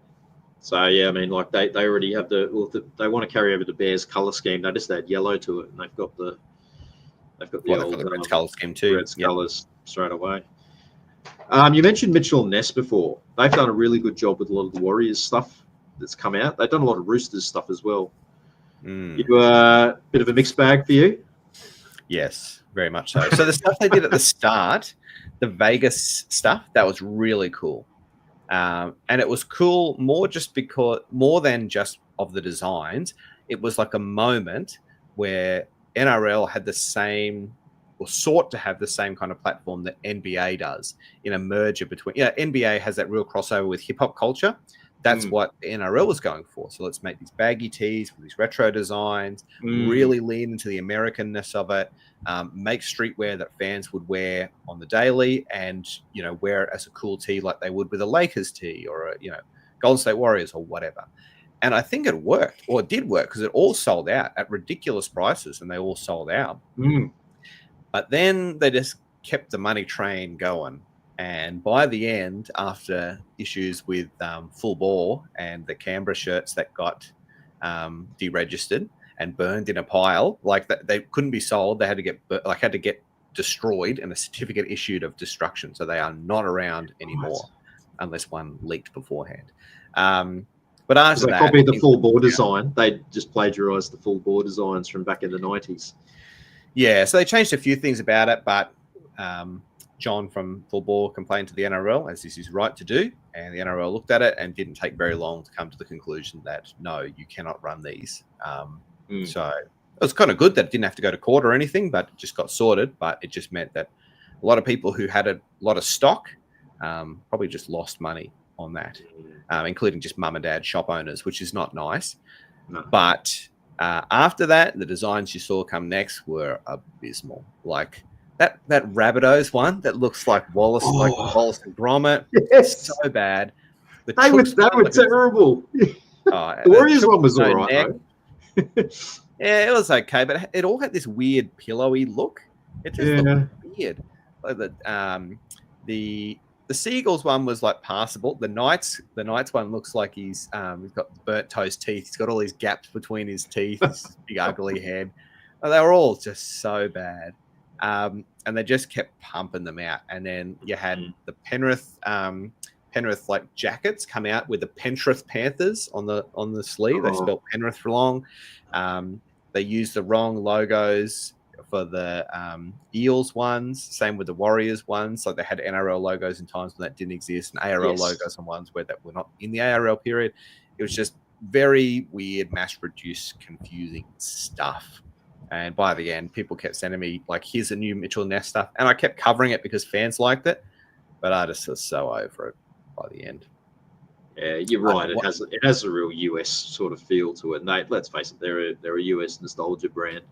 So, I mean, they already have they want to carry over the Bears colour scheme. They just add yellow to it, and they've got the old Reds colour scheme too. Reds colours straight away. You mentioned Mitchell and Ness before. They've done a really good job with a lot of the Warriors stuff that's come out. They've done a lot of Roosters stuff as well. A bit of a mixed bag for you? Yes, very much so. So the stuff they did at the start, the Vegas stuff, that was really cool. And it was cool more than just of the designs. It was like a moment where NRL had the same, or sought to have the same kind of platform that NBA does, in a merger between, NBA has that real crossover with hip hop culture. That's what the NRL was going for. So let's make these baggy tees with these retro designs, really lean into the Americanness of it, make streetwear that fans would wear on the daily, and wear it as a cool tee like they would with a Lakers tee or a Golden State Warriors or whatever. And I think it worked, or it did work, because it all sold out at ridiculous prices, and they all sold out. But then they just kept the money train going. And by the end, after issues with Full Bore and the Canberra shirts that got deregistered and burned in a pile, they couldn't be sold. They had to get destroyed and a certificate issued of destruction. So they are not around anymore unless one leaked beforehand. But after that, copied the Full Bore design. They just plagiarized the Full Bore designs from back in the 90s. Yeah, so they changed a few things about it, but John from Full Bore complained to the NRL, as this is right to do, and the NRL looked at it and didn't take very long to come to the conclusion that, no, you cannot run these. So it was kind of good that it didn't have to go to court or anything, but it just got sorted. But it just meant that a lot of people who had a lot of stock probably just lost money on that, including just mum and dad shop owners, which is not nice. No. But after that, the designs you saw come next were abysmal. Like that Rabbitohs one that looks like Wallace, like Wallace and Gromit. Yes. So bad. They were terrible. The Warriors one was all right, though. Yeah, it was okay, but it all had this weird pillowy look. It just looked weird. Like the Seagulls one was like passable. The Knights one looks like he's got burnt toast teeth. He's got all these gaps between his teeth. His big ugly head. They were all just so bad, and they just kept pumping them out. And then you had the Penrith like jackets come out with the Penrith Panthers on the sleeve. They spelled Penrith wrong. They used the wrong logos for the Eels ones. Same with the Warriors ones. Like they had NRL logos in times when that didn't exist, and ARL logos on ones where that were not in the ARL period. It was just very weird, mass-produced, confusing stuff. And by the end, people kept sending me like, "Here's a new Mitchell Ness stuff," and I kept covering it because fans liked it. But I just was so over it by the end. Yeah, you're right. It has a real US sort of feel to it. And let's face it, they're a US nostalgia brand.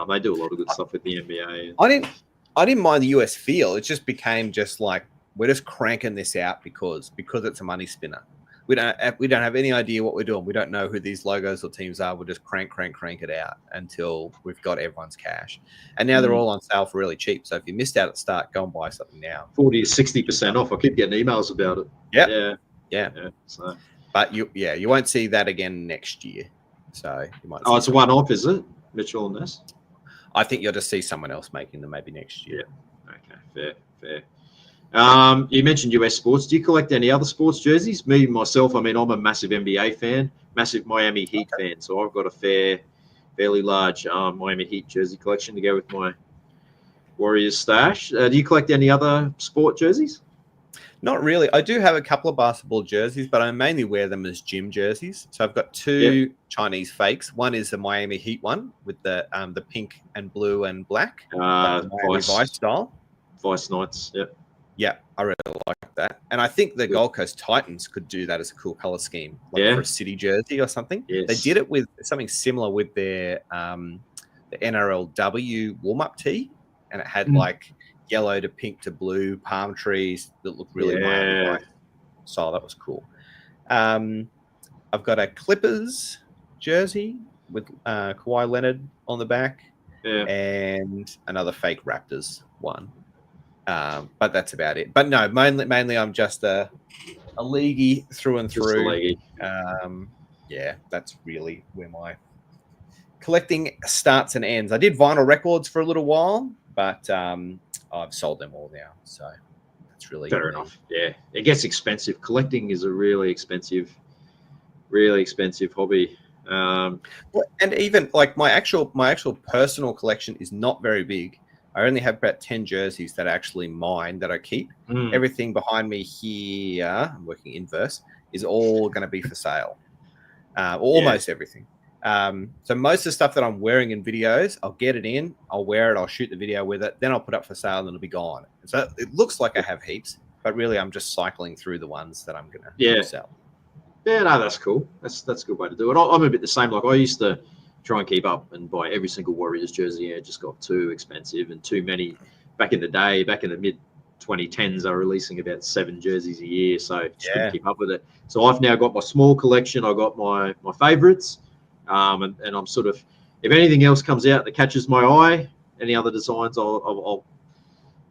They do a lot of good stuff with the NBA. I didn't mind the US feel. It just became just like, we're just cranking this out because it's a money spinner. We don't have any idea what we're doing. We don't know who these logos or teams are. We'll just crank it out until we've got everyone's cash. And now they're all on sale for really cheap. So if you missed out at the start, go and buy something now. 40 to 60% off. I keep getting emails about it. Yeah. So, but you won't see that again next year. So you might. It's a one-off, is it, Mitchell and Ness? I think you'll just see someone else making them maybe next year. Yeah. Okay. Fair. You mentioned US sports. Do you collect any other sports jerseys? Me myself, I mean, I'm a massive NBA fan, massive Miami Heat fan. So I've got a fairly large Miami Heat jersey collection to go with my Warriors stash. Do you collect any other sport jerseys? Not really. I do have a couple of basketball jerseys, but I mainly wear them as gym jerseys. So I've got two Chinese fakes. One is the Miami Heat one with the pink and blue and black, Vice style. Vice Knights. Yep. Yeah, I really like that. And I think the Gold Coast Titans could do that as a cool color scheme, like for a city jersey or something. Yes. They did it with something similar with their the NRLW warm-up tee, and it had like yellow to pink to blue palm trees that look really Miami. So that was cool. I've got a Clippers jersey with Kawhi Leonard on the back, and another fake Raptors one. But that's about it. But no, mainly I'm just a leaguey through and through. That's really where my collecting starts and ends. I did vinyl records for a little while, but I've sold them all now. So that's really fair enough. Yeah, it gets expensive. Collecting is a really expensive hobby. And even like my actual personal collection is not very big. I only have about 10 jerseys that are actually mine that I keep. Everything behind me here, I'm working inverse, is all going to be for sale. Almost everything. So most of the stuff that I'm wearing in videos, I'll get it in, I'll wear it, I'll shoot the video with it, then I'll put up for sale and it'll be gone. So it looks like I have heaps, but really I'm just cycling through the ones that I'm going to sell. Yeah, no, that's cool. That's a good way to do it. I'm a bit the same. Like I used to try and keep up and buy every single Warriors jersey. It just got too expensive and too many. Back in the day, back in the mid 2010s, they were releasing about 7 jerseys a year, so just couldn't keep up with it. So I've now got my small collection. I got my favorites, and I'm sort of, if anything else comes out that catches my eye, any other designs, I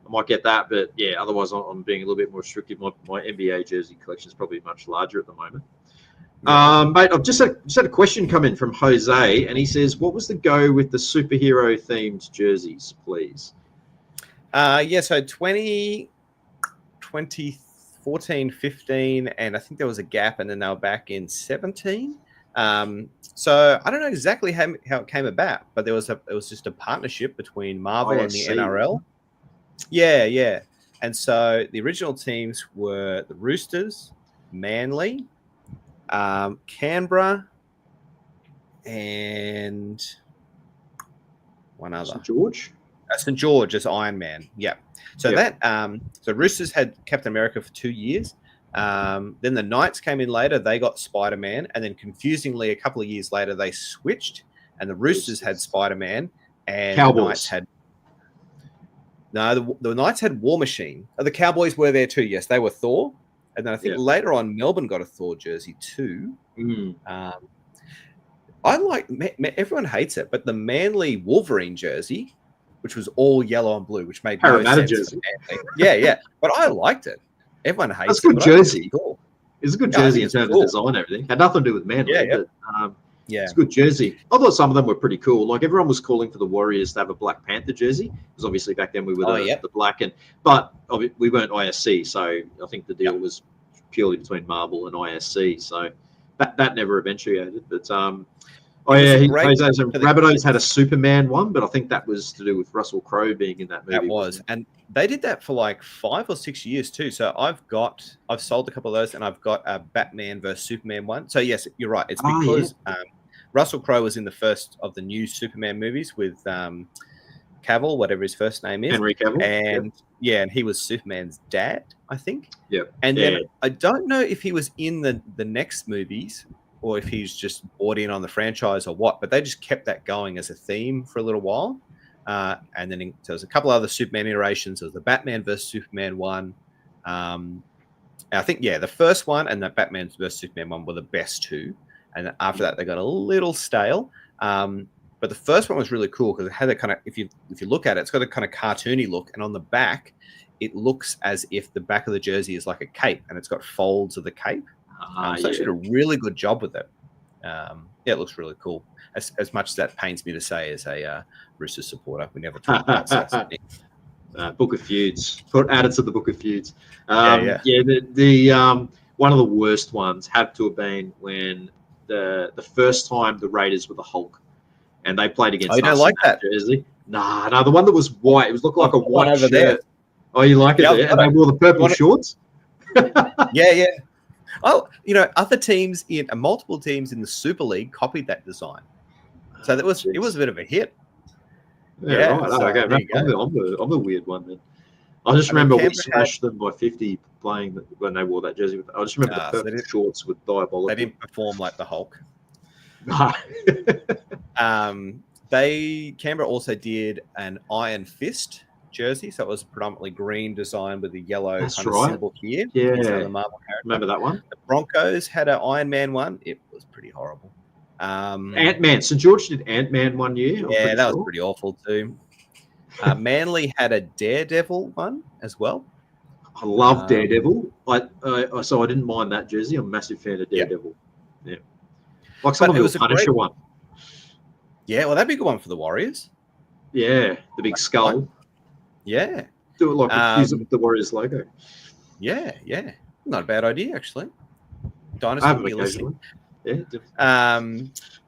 might get that. But yeah, otherwise I'm being a little bit more restrictive. My NBA jersey collection is probably much larger at the moment. Mate, I've just had a question come in from Jose, and he says, what was the go with the superhero themed jerseys, please? So 2014, 15, and I think there was a gap, and then they were back in 17. So I don't know exactly how it came about, but it was just a partnership between Marvel and the NRL. Yeah. And so the original teams were the Roosters, Manly, Canberra, and one other. St. George? St. George as Iron Man. Yeah. So so Roosters had Captain America for 2 years. Then the Knights came in later. They got Spider-Man. And then confusingly, a couple of years later, they switched. And the Roosters had Spider-Man. And Cowboys. the Knights had... No, the Knights had War Machine. The Cowboys were there too, yes. They were Thor. And then I think later on, Melbourne got a Thor jersey too. I like... Everyone hates it, but the Manly Wolverine jersey, which was all yellow and blue, which made no sense. Jersey. Yeah. But I liked it. Everyone hates That's a good jersey. Cool. It's a good jersey in terms of design and everything. Had nothing to do with Manly, but it's a good jersey. I thought some of them were pretty cool. Like everyone was calling for the Warriors to have a Black Panther jersey, because obviously back then we were the black, but we weren't ISC, so I think the deal was purely between Marvel and ISC. So that never eventuated. But Rabbitohs had a Superman one, but I think that was to do with Russell Crowe being in that movie. That was, and they did that for like 5 or 6 years too. So I've sold a couple of those, and I've got a Batman versus Superman one. So yes, you're right. It's because Russell Crowe was in the first of the new Superman movies with Cavill, whatever his first name is, Henry Cavill, and and he was Superman's dad, I think. And then I don't know if he was in the next movies, or if he's just bought in on the franchise or what, but they just kept that going as a theme for a little while. And then there was a couple other Superman iterations. There was the Batman versus Superman one. I think, the first one and the Batman versus Superman one were the best two. And after that, they got a little stale. But the first one was really cool because it had a kind of, if you look at it, it's got a kind of cartoony look. And on the back, it looks as if the back of the jersey is like a cape, and it's got folds of the cape. So they did a really good job with it. It looks really cool. As much as that pains me to say as a Roosters supporter, we never talk about that. Book of Feuds. Add it to the Book of Feuds. The one of the worst ones had to have been when the first time the Raiders were the Hulk, and they played against us. You don't like that jersey? No, the one that was white. It was looked like a white over shirt. There. Oh, you like it there? And they wore the purple shorts? Yeah. Oh, other teams multiple teams in the Super League copied that design, so it was a bit of a hit. Yeah, right. So, okay, I'm the weird one then. I just remember we smashed them by 50 playing when they wore that jersey. I just remember the purple shorts with diabolical. They didn't perform like the Hulk. No. Canberra also did an Iron Fist jersey, so it was a predominantly green design with a yellow symbol here. Yeah, the Marvel character. Remember that one? The Broncos had an Iron Man one. It was pretty horrible. Ant-Man. St. George did Ant-Man one year. Yeah, that was pretty awful too. Manly had a Daredevil one as well. I love Daredevil. So I didn't mind that jersey. I'm a massive fan of Daredevil. Yeah, like some of the Punisher one. Yeah, well, that'd be a good one for the Warriors. Yeah, the big skull. Yeah. Do it like use it with the Warriors logo. Yeah. Not a bad idea, actually. Dynasty will be listening. Yeah.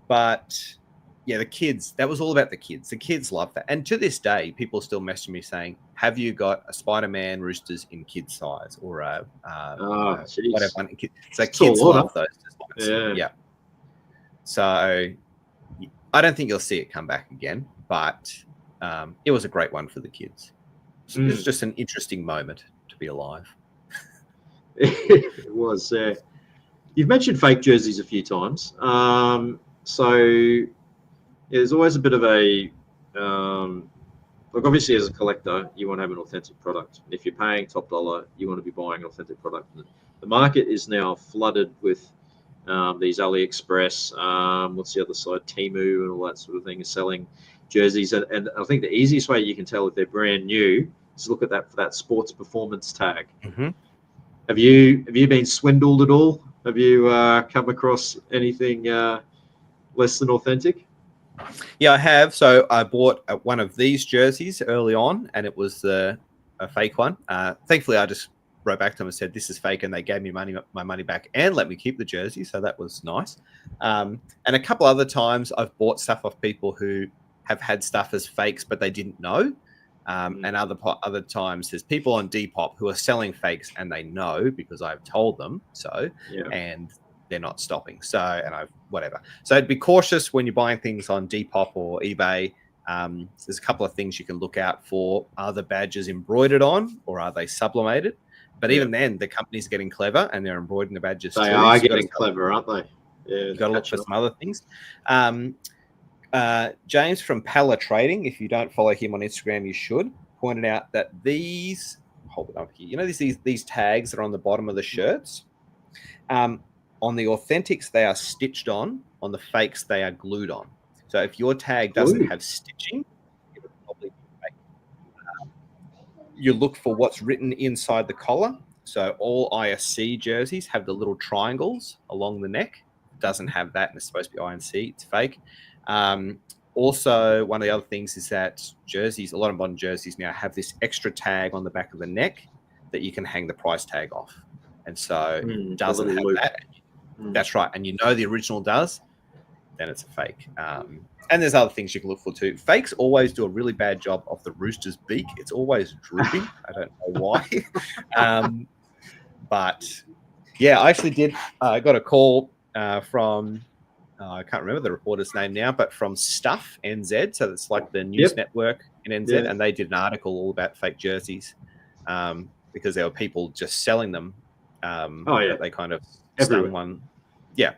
But the kids, that was all about the kids. The kids love that. And to this day, people still message me saying, have you got a Spider-Man Roosters in kid size or whatever? So kids love those designs. Yeah. So I don't think you'll see it come back again, but it was a great one for the kids. So it was just an interesting moment to be alive. It was. You've mentioned fake jerseys a few times. So there's always a bit of a obviously as a collector, you want to have an authentic product. If you're paying top dollar, you want to be buying an authentic product. The market is now flooded with these AliExpress, what's the other side, Temu and all that sort of thing is selling jerseys. And I think the easiest way you can tell if they're brand new is look at that sports performance tag. Mm-hmm. Have you been swindled at all? Have you come across anything less than authentic? Yeah, I have. So I bought one of these jerseys early on, and it was a fake one. Thankfully, I just wrote back to them and said, this is fake, and they gave me my money back and let me keep the jersey, so that was nice. And a couple other times I've bought stuff off people who have had stuff as fakes, but they didn't know. And other times there's people on Depop who are selling fakes and they know because I've told them so, and they're not stopping. So, and whatever. So be cautious when you're buying things on Depop or eBay. There's a couple of things you can look out for. Are the badges embroidered on or are they sublimated? But even then, the companies are getting clever and they're embroidering the badges. They are getting clever, aren't they? Yeah, you got to look for some other things. James from Pala Trading, if you don't follow him on Instagram, you should, pointed out that these, hold it up here, you know, these tags that are on the bottom of the shirts. On the authentics, they are stitched on the fakes, they are glued on. So if your tag doesn't have stitching, it'll probably be fake. You look for what's written inside the collar. So all ISC jerseys have the little triangles along the neck. Doesn't have that, and it's supposed to be INC. It's fake. Also, one of the other things is that jerseys, a lot of modern jerseys now have this extra tag on the back of the neck that you can hang the price tag off. And so it doesn't have that. That's right. And you know the original does, then it's a fake. And there's other things you can look for too. Fakes always do a really bad job of the rooster's beak. It's always drooping. I don't know why. But yeah, I actually did. I got a call from, I can't remember the reporter's name now, but from Stuff NZ. So it's like the news network in NZ. And they did an article all about fake jerseys because there were people just selling them. They kind of stung one. Yeah.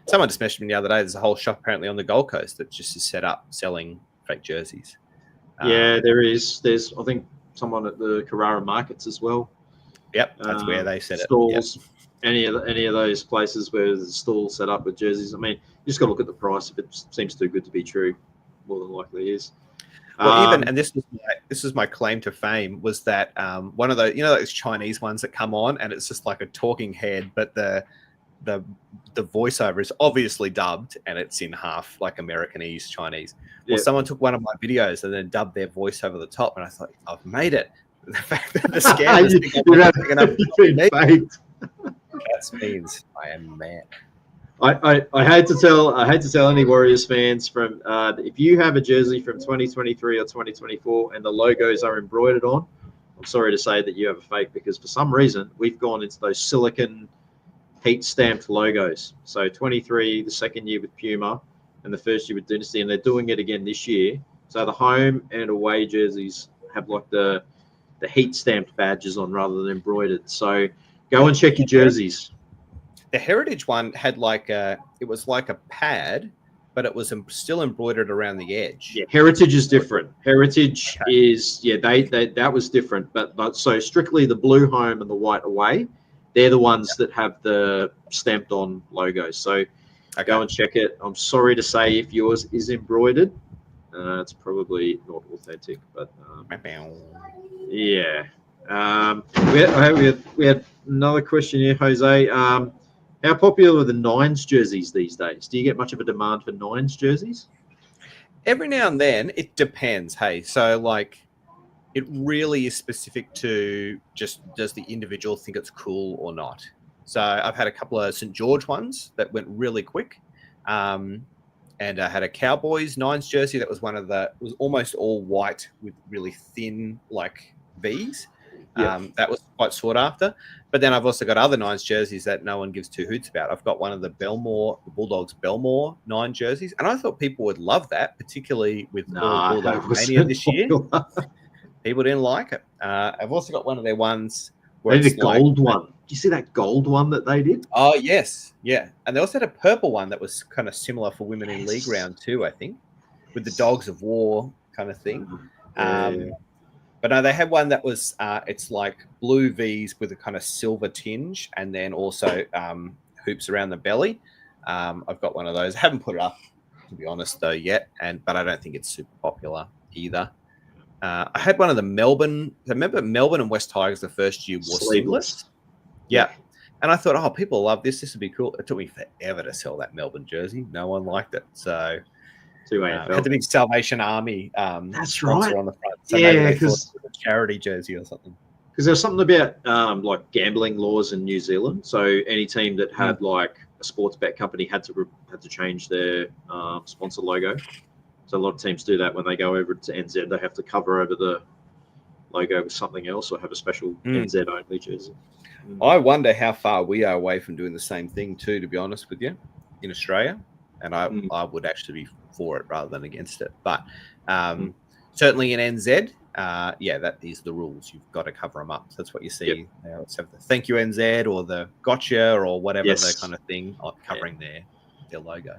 Someone just mentioned me the other day, there's a whole shop apparently on the Gold Coast that just is set up selling fake jerseys. There is. There's, I think, someone at the Carrara markets as well. Yep, that's where they set stalls, it. Yep. Any of those places where there's a stall set up with jerseys. I mean, you just got to look at the price. If it seems too good to be true, more than likely is. Well, and this is my claim to fame, was that one of those, you know, those Chinese ones that come on and it's just like a talking head, but the voiceover is obviously dubbed and it's in half like Americanese Chinese. Well, someone took one of my videos and then dubbed their voice over the top, and I thought, I've made it. The fact that the scammers that means I am mad. I had to tell any Warriors fans from if you have a jersey from 2023 or 2024 and the logos are embroidered on, I'm sorry to say that you have a fake, because for some reason we've gone into those silicon heat stamped logos. So 23, the second year with Puma, and the first year with Dynasty, and they're doing it again this year. So the home and away jerseys have like the heat stamped badges on rather than embroidered. So go and check your jerseys. The Heritage one had it was like a pad, but it was still embroidered around the edge. Yeah, Heritage is different. Heritage is that was different. But so strictly the blue home and the white away, they're the ones that have the stamped on logos. So go and check it. I'm sorry to say if yours is embroidered, it's probably not authentic. But yeah. We had another question here, Jose. How popular are the Nines jerseys these days? Do you get much of a demand for Nines jerseys? Every now and then, it depends. Hey, so like, it really is specific to just, does the individual think it's cool or not? So I've had a couple of St. George ones that went really quick. And I had a Cowboys Nines jersey that was it was almost all white with really thin like V's. That was quite sought after. But then I've also got other Nines jerseys that no one gives two hoots about. I've got one of the Bulldogs Belmore 9 jerseys, and I thought people would love that, particularly with Bulldog Mania this year. People didn't like it. I've also got one of their ones where it's the gold one. Do you see that gold one that they did? Oh, yes. Yeah. And they also had a purple one that was kind of similar for women in League round too, I think, with the Dogs of War kind of thing. But no, they had one that was, it's like blue V's with a kind of silver tinge, and then also hoops around the belly. I've got one of those. I haven't put it up, to be honest, though, yet. But I don't think it's super popular either. I had one of the Melbourne. I remember Melbourne and West Tigers the first year wore sleeveless. Yeah. And I thought, oh, people love this. This would be cool. It took me forever to sell that Melbourne jersey. No one liked it. So had the big Salvation Army that's right on the front. So maybe because it was a charity jersey or something. Because there's something about like gambling laws in New Zealand. So any team that had like a sports bet company had to change their sponsor logo. So a lot of teams do that when they go over to NZ. They have to cover over the logo with something else or have a special NZ only jersey. I wonder how far we are away from doing the same thing too, to be honest with you, in Australia. And I would actually be for it rather than against it. But certainly in NZ, that is the rules. You've got to cover them up. So that's what you see. Let's have the thank you NZ or the gotcha or whatever the kind of thing covering their logo.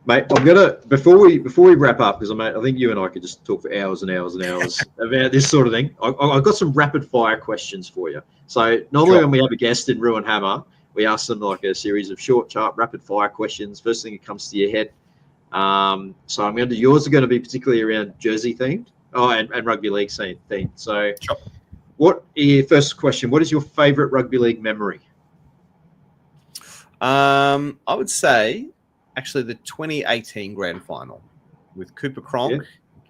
Mate, I'm gonna before we wrap up, because I think you and I could just talk for hours and hours and hours about this sort of thing. I've got some rapid fire questions for you. So normally when we have a guest in Ruin Hammer, we ask them like a series of short, sharp, rapid fire questions. First thing that comes to your head. So I'm going to yours are going to be particularly around Jersey themed, and rugby league themed. So, first question? What is your favourite rugby league memory? I would say actually the 2018 grand final with Cooper Cronk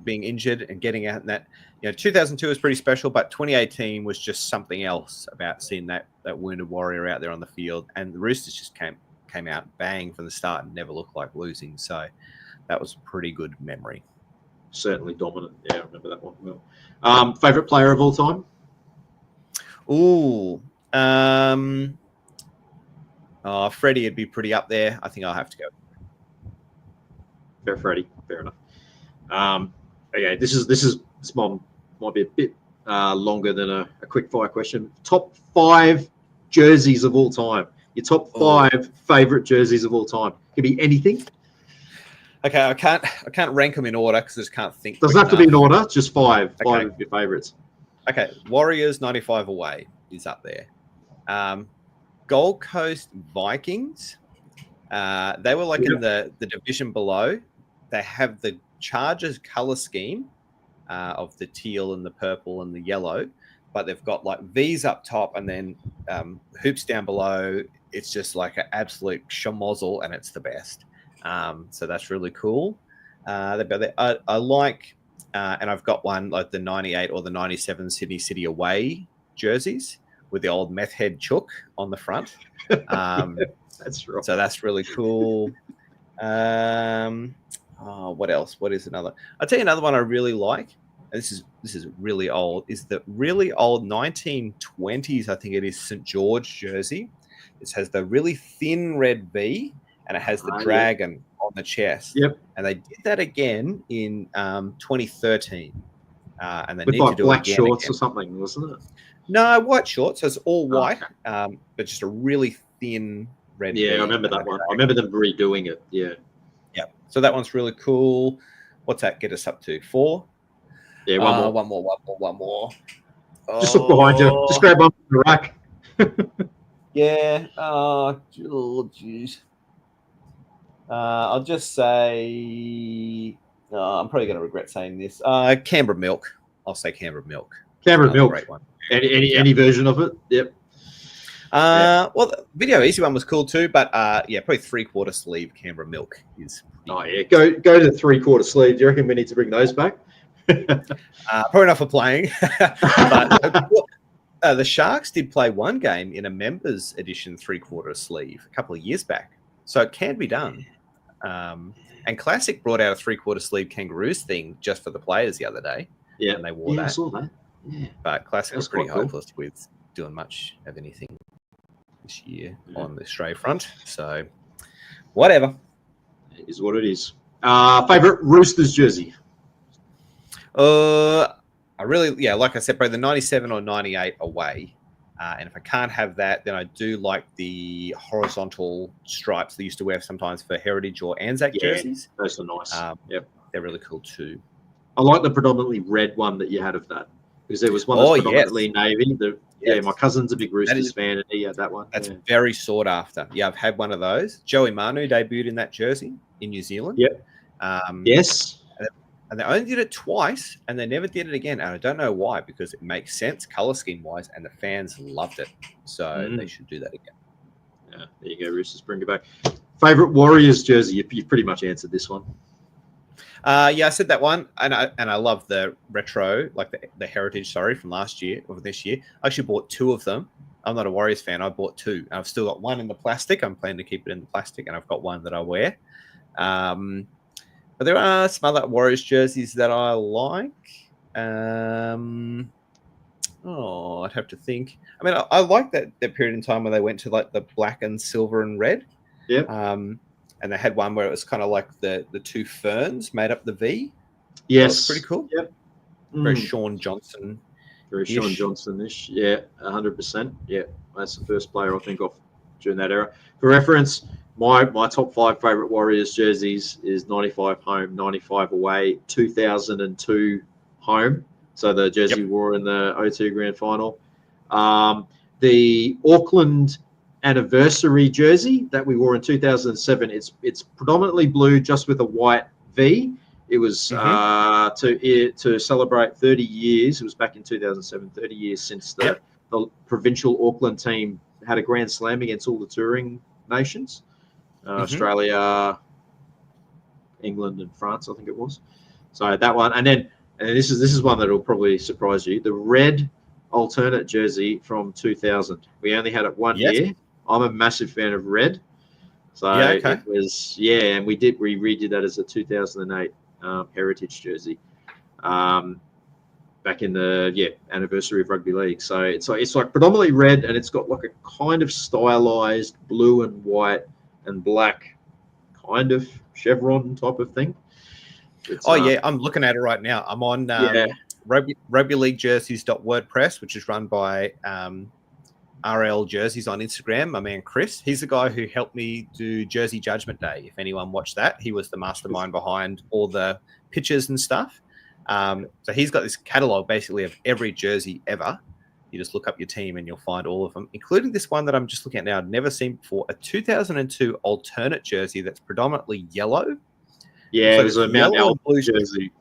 being injured and getting out in that. 2002 was pretty special, but 2018 was just something else about seeing that wounded warrior out there on the field, and the Roosters just came out bang from the start and never looked like losing. So that was a pretty good memory. Certainly dominant. Yeah, I remember that one well. Favorite player of all time? Ooh, Freddie would be pretty up there. I think I'll have to go. Fair Freddie. Fair enough. Okay, this might be a bit longer than a quick fire question. Top 5 jerseys of all time. Your top 5 favorite jerseys of all time. Could be anything. Okay, I can't rank them in order because I just can't think. Doesn't have to be in order. Just 5 of your favorites. Okay, Warriors 95 away is up there. Gold Coast Vikings. They were like in the division below. They have the Chargers color scheme of the teal and the purple and the yellow, but they've got like V's up top and then hoops down below. It's just like an absolute schmozzle, and it's the best. So that's really cool. I like, and I've got one like the 98 or the 97 Sydney City away jerseys with the old meth head chook on the front. That's right. So that's really cool. What else? What is another? I'll tell you another one I really like. And this is really old. Is the really old 1920s? I think it is St. George jersey. It has the really thin red V, and it has the dragon on the chest. Yep. And they did that again in 2013. And they with need like to do black it shorts again. or something, wasn't it? No, white shorts. So it's all white, but just a really thin red. Yeah, I remember that one. I remember them redoing it. Yeah. Yeah. So that one's really cool. What's that get us up to? 4? Yeah, one more. Just look behind you. Just grab one from the rack. Yeah. Oh, jeez. I'll just say I'm probably going to regret saying this. Canberra Milk. I'll say Canberra Milk. Canberra Milk. Great one. Any version of it? Yep. Well, the Video Easy one was cool too, but probably 3/4 sleeve Canberra Milk is. Oh yeah, go to 3/4 sleeve. Do you reckon we need to bring those back? Probably not for playing. But the Sharks did play one game in a members edition 3/4 sleeve a couple of years back, so it can be done. And Classic brought out a 3/4 sleeve Kangaroos thing just for the players the other day. Yeah, and they wore that. I saw that. Yeah, but Classic was pretty cool. hopeless with doing much of anything this year on the Australia front. So, whatever. It is what it is. Favorite Roosters jersey? I really, like I said, probably the 97 or 98 away. And if I can't have that, then I do like the horizontal stripes they used to wear sometimes for Heritage or Anzac jerseys. Those are nice. Yep, they're really cool too. I like the predominantly red one that you had of that, because there was one that's predominantly navy. My cousin's a big Roosters fan, and he had that one. That's very sought after. Yeah, I've had one of those. Joey Manu debuted in that jersey in New Zealand. Yep. Yes. And they only did it twice, and they never did it again. And I don't know why, because it makes sense color scheme wise, and the fans loved it. So they should do that again. Yeah, there you go, Roosters, bring it back. Favorite Warriors jersey? You pretty much answered this one. I said that one, and I love the retro, like the Heritage, from last year or this year. I actually bought 2 of them. I'm not a Warriors fan. I bought 2. And I've still got one in the plastic. I'm planning to keep it in the plastic, and I've got one that I wear. But there are some other Warriors jerseys that I like. I'd have to think. I mean, I like that period in time when they went to like the black and silver and red. Yeah. And they had one where it was kind of like the 2 ferns made up the V. Yes. That was pretty cool. Yep. very Sean Johnson. Very Sean Johnson-ish. Yeah, 100%. Yeah, that's the first player I think of during that era. For reference, my top 5 favourite Warriors jerseys is 95 home, 95 away, 2002 home. So the jersey wore in the O2 Grand Final. The Auckland anniversary jersey that we wore in 2007, it's predominantly blue just with a white V. It was to celebrate 30 years. It was back in 2007, 30 years since the provincial Auckland team had a grand slam against all the touring nations. Australia, England, and France, I think it was. So that one. And this is one that will probably surprise you. The red alternate jersey from 2000. We only had it one year. I'm a massive fan of red. So it was, and we redid that as a 2008 heritage jersey back in the anniversary of rugby league. So it's like predominantly red, and it's got like a kind of stylized blue and white and black kind of chevron type of thing. I'm looking at it right now. I'm on rugby league jerseys.wordpress, which is run by RL Jerseys on Instagram. My man Chris, he's the guy who helped me do Jersey Judgment Day. If anyone watched that, he was the mastermind behind all the pictures and stuff. So he's got this catalog basically of every jersey ever. You just look up your team and you'll find all of them, including this one that I'm just looking at now. I've never seen before, a 2002 alternate jersey that's predominantly yellow. Yeah, so it was a Mount Albert jersey.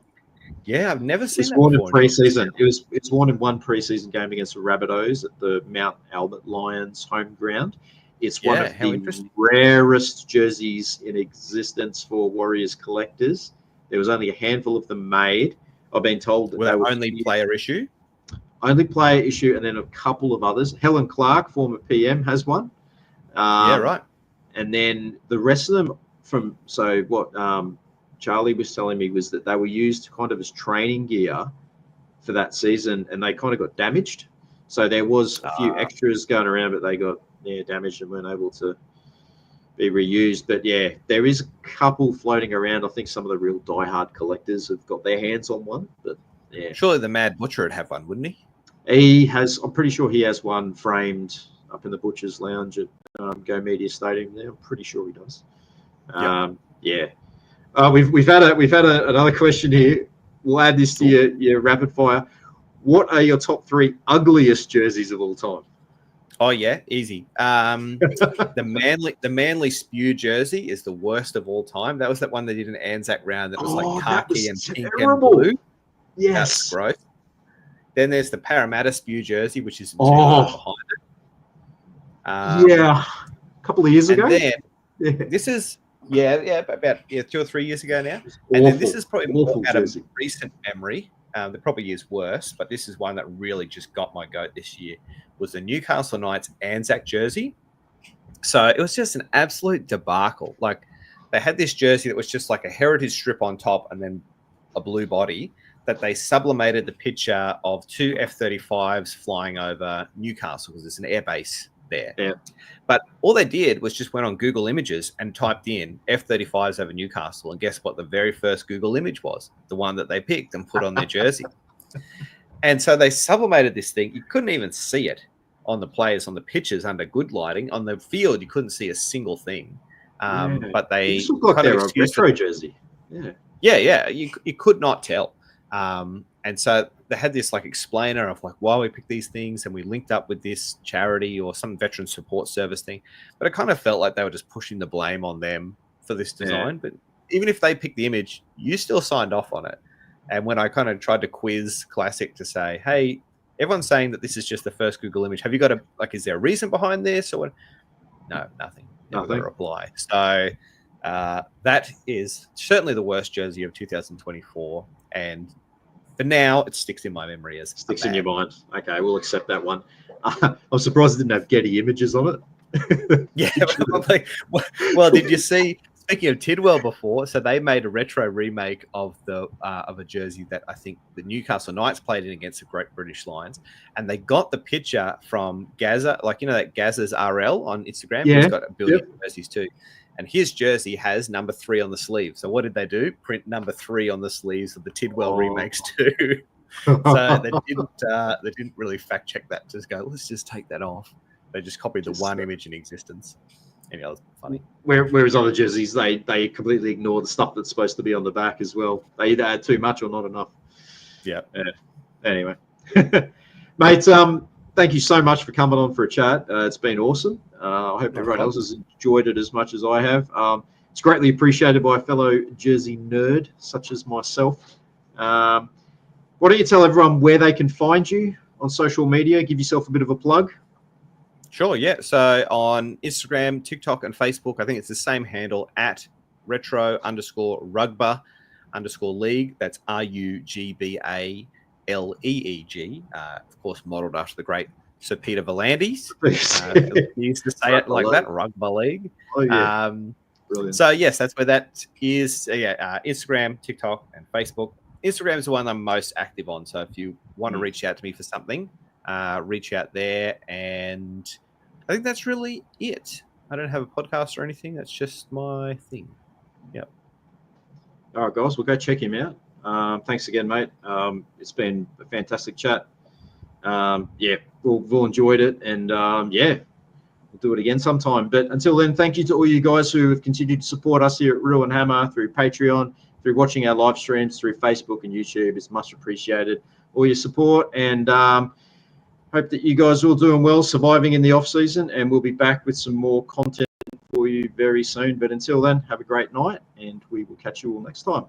Yeah, I've never seen that before. It was worn in pre-season. It's worn in one pre-season game against the Rabbitohs at the Mount Albert Lions home ground. It's one of the rarest jerseys in existence for Warriors collectors. There was only a handful of them made. I've been told that they were only player issue. Only player issue, and then a couple of others. Helen Clark, former PM, has one. Right. And then the rest of them Charlie was telling me was that they were used kind of as training gear for that season, and they kind of got damaged. So there was a few extras going around, but they got damaged and weren't able to be reused. But there is a couple floating around. I think some of the real diehard collectors have got their hands on one. But surely the Mad Butcher would have one, wouldn't he? He has. I'm pretty sure he has one framed up in the Butcher's Lounge at Go Media Stadium. There, I'm pretty sure he does. We've had another question here. We'll add this to your rapid fire. What are your top 3 ugliest jerseys of all time? Oh yeah, easy. The Manly Spew jersey is the worst of all time. That was that one they did an Anzac round that was like khaki and pink and blue. Yes, that's gross. Then there's the Parramatta Spew jersey, which is behind it. A couple of years ago. Then this is about 2 or 3 years ago now. And then this is probably more out of recent memory. There probably is worse, but this is one that really just got my goat this year. Was the Newcastle Knights Anzac jersey. So it was just an absolute debacle. Like they had this jersey that was just like a heritage strip on top and then a blue body that they sublimated the picture of 2 F-35s flying over Newcastle because there's an airbase there. Yeah. But all they did was just went on Google Images and typed in F-35s over Newcastle. And guess what the very first Google image was? The one that they picked and put on their jersey. And so they sublimated this thing. You couldn't even see it on the players, on the pitches under good lighting. On the field, you couldn't see a single thing. But they looked like they were a retro jersey. Yeah. You could not tell. And so they had this like explainer of like why we picked these things, and we linked up with this charity or some veteran support service thing. But it kind of felt like they were just pushing the blame on them for this design. But even if they picked the image, you still signed off on it. And when I kind of tried to quiz Classic to say, hey, everyone's saying that this is just the first Google image. Have you got is there a reason behind this? Or what? No, nothing. Never got a reply. So that is certainly the worst jersey of 2024. And for now, it sticks in my memory as sticks in your mind. Okay, we'll accept that one. I'm surprised it didn't have Getty Images on it. Yeah. Well, did you see? Speaking of Tidwell before, so they made a retro remake of a jersey that I think the Newcastle Knights played in against the Great British Lions, and they got the picture from Gaza, that Gaza's RL on Instagram. Yeah. He's got a billion jerseys too, and his jersey has number 3 on the sleeve. So what did they do? Print number 3 on the sleeves of the Tidwell remakes too. So they didn't really fact check that. Just go, let's just take that off. They just copied the one image in existence. Anyway, it was funny. Whereas other jerseys, they completely ignore the stuff that's supposed to be on the back as well. They either add too much or not enough. Yeah. Anyway, mate, thank you so much for coming on for a chat. It's been awesome. I hope everyone else has enjoyed it as much as I have. It's greatly appreciated by a fellow Jersey nerd such as myself. Why don't you tell everyone where they can find you on social media? Give yourself a bit of a plug. Sure, yeah. So on Instagram, TikTok, and Facebook, I think it's the same handle at retro_rugba_league. That's RUGBALEEG. Of course, modelled after the great Sir Peter V'landys. He used to say it like that, Rugba League. Oh, yeah. Brilliant. So, yes, that's where that is. Instagram, TikTok, and Facebook. Instagram is the one I'm most active on. So if you want to reach out to me for something, reach out there. And I think that's really it. I don't have a podcast or anything. That's just my thing. Yep. All right, guys, we'll go check him out. Thanks again, mate. It's been a fantastic chat. We've all enjoyed it. And, we'll do it again sometime. But until then, thank you to all you guys who have continued to support us here at Rue and Hammer through Patreon, through watching our live streams, through Facebook and YouTube. It's much appreciated, all your support. And hope that you guys are all doing well, surviving in the off season, and we'll be back with some more content for you very soon. But until then, have a great night, and we will catch you all next time.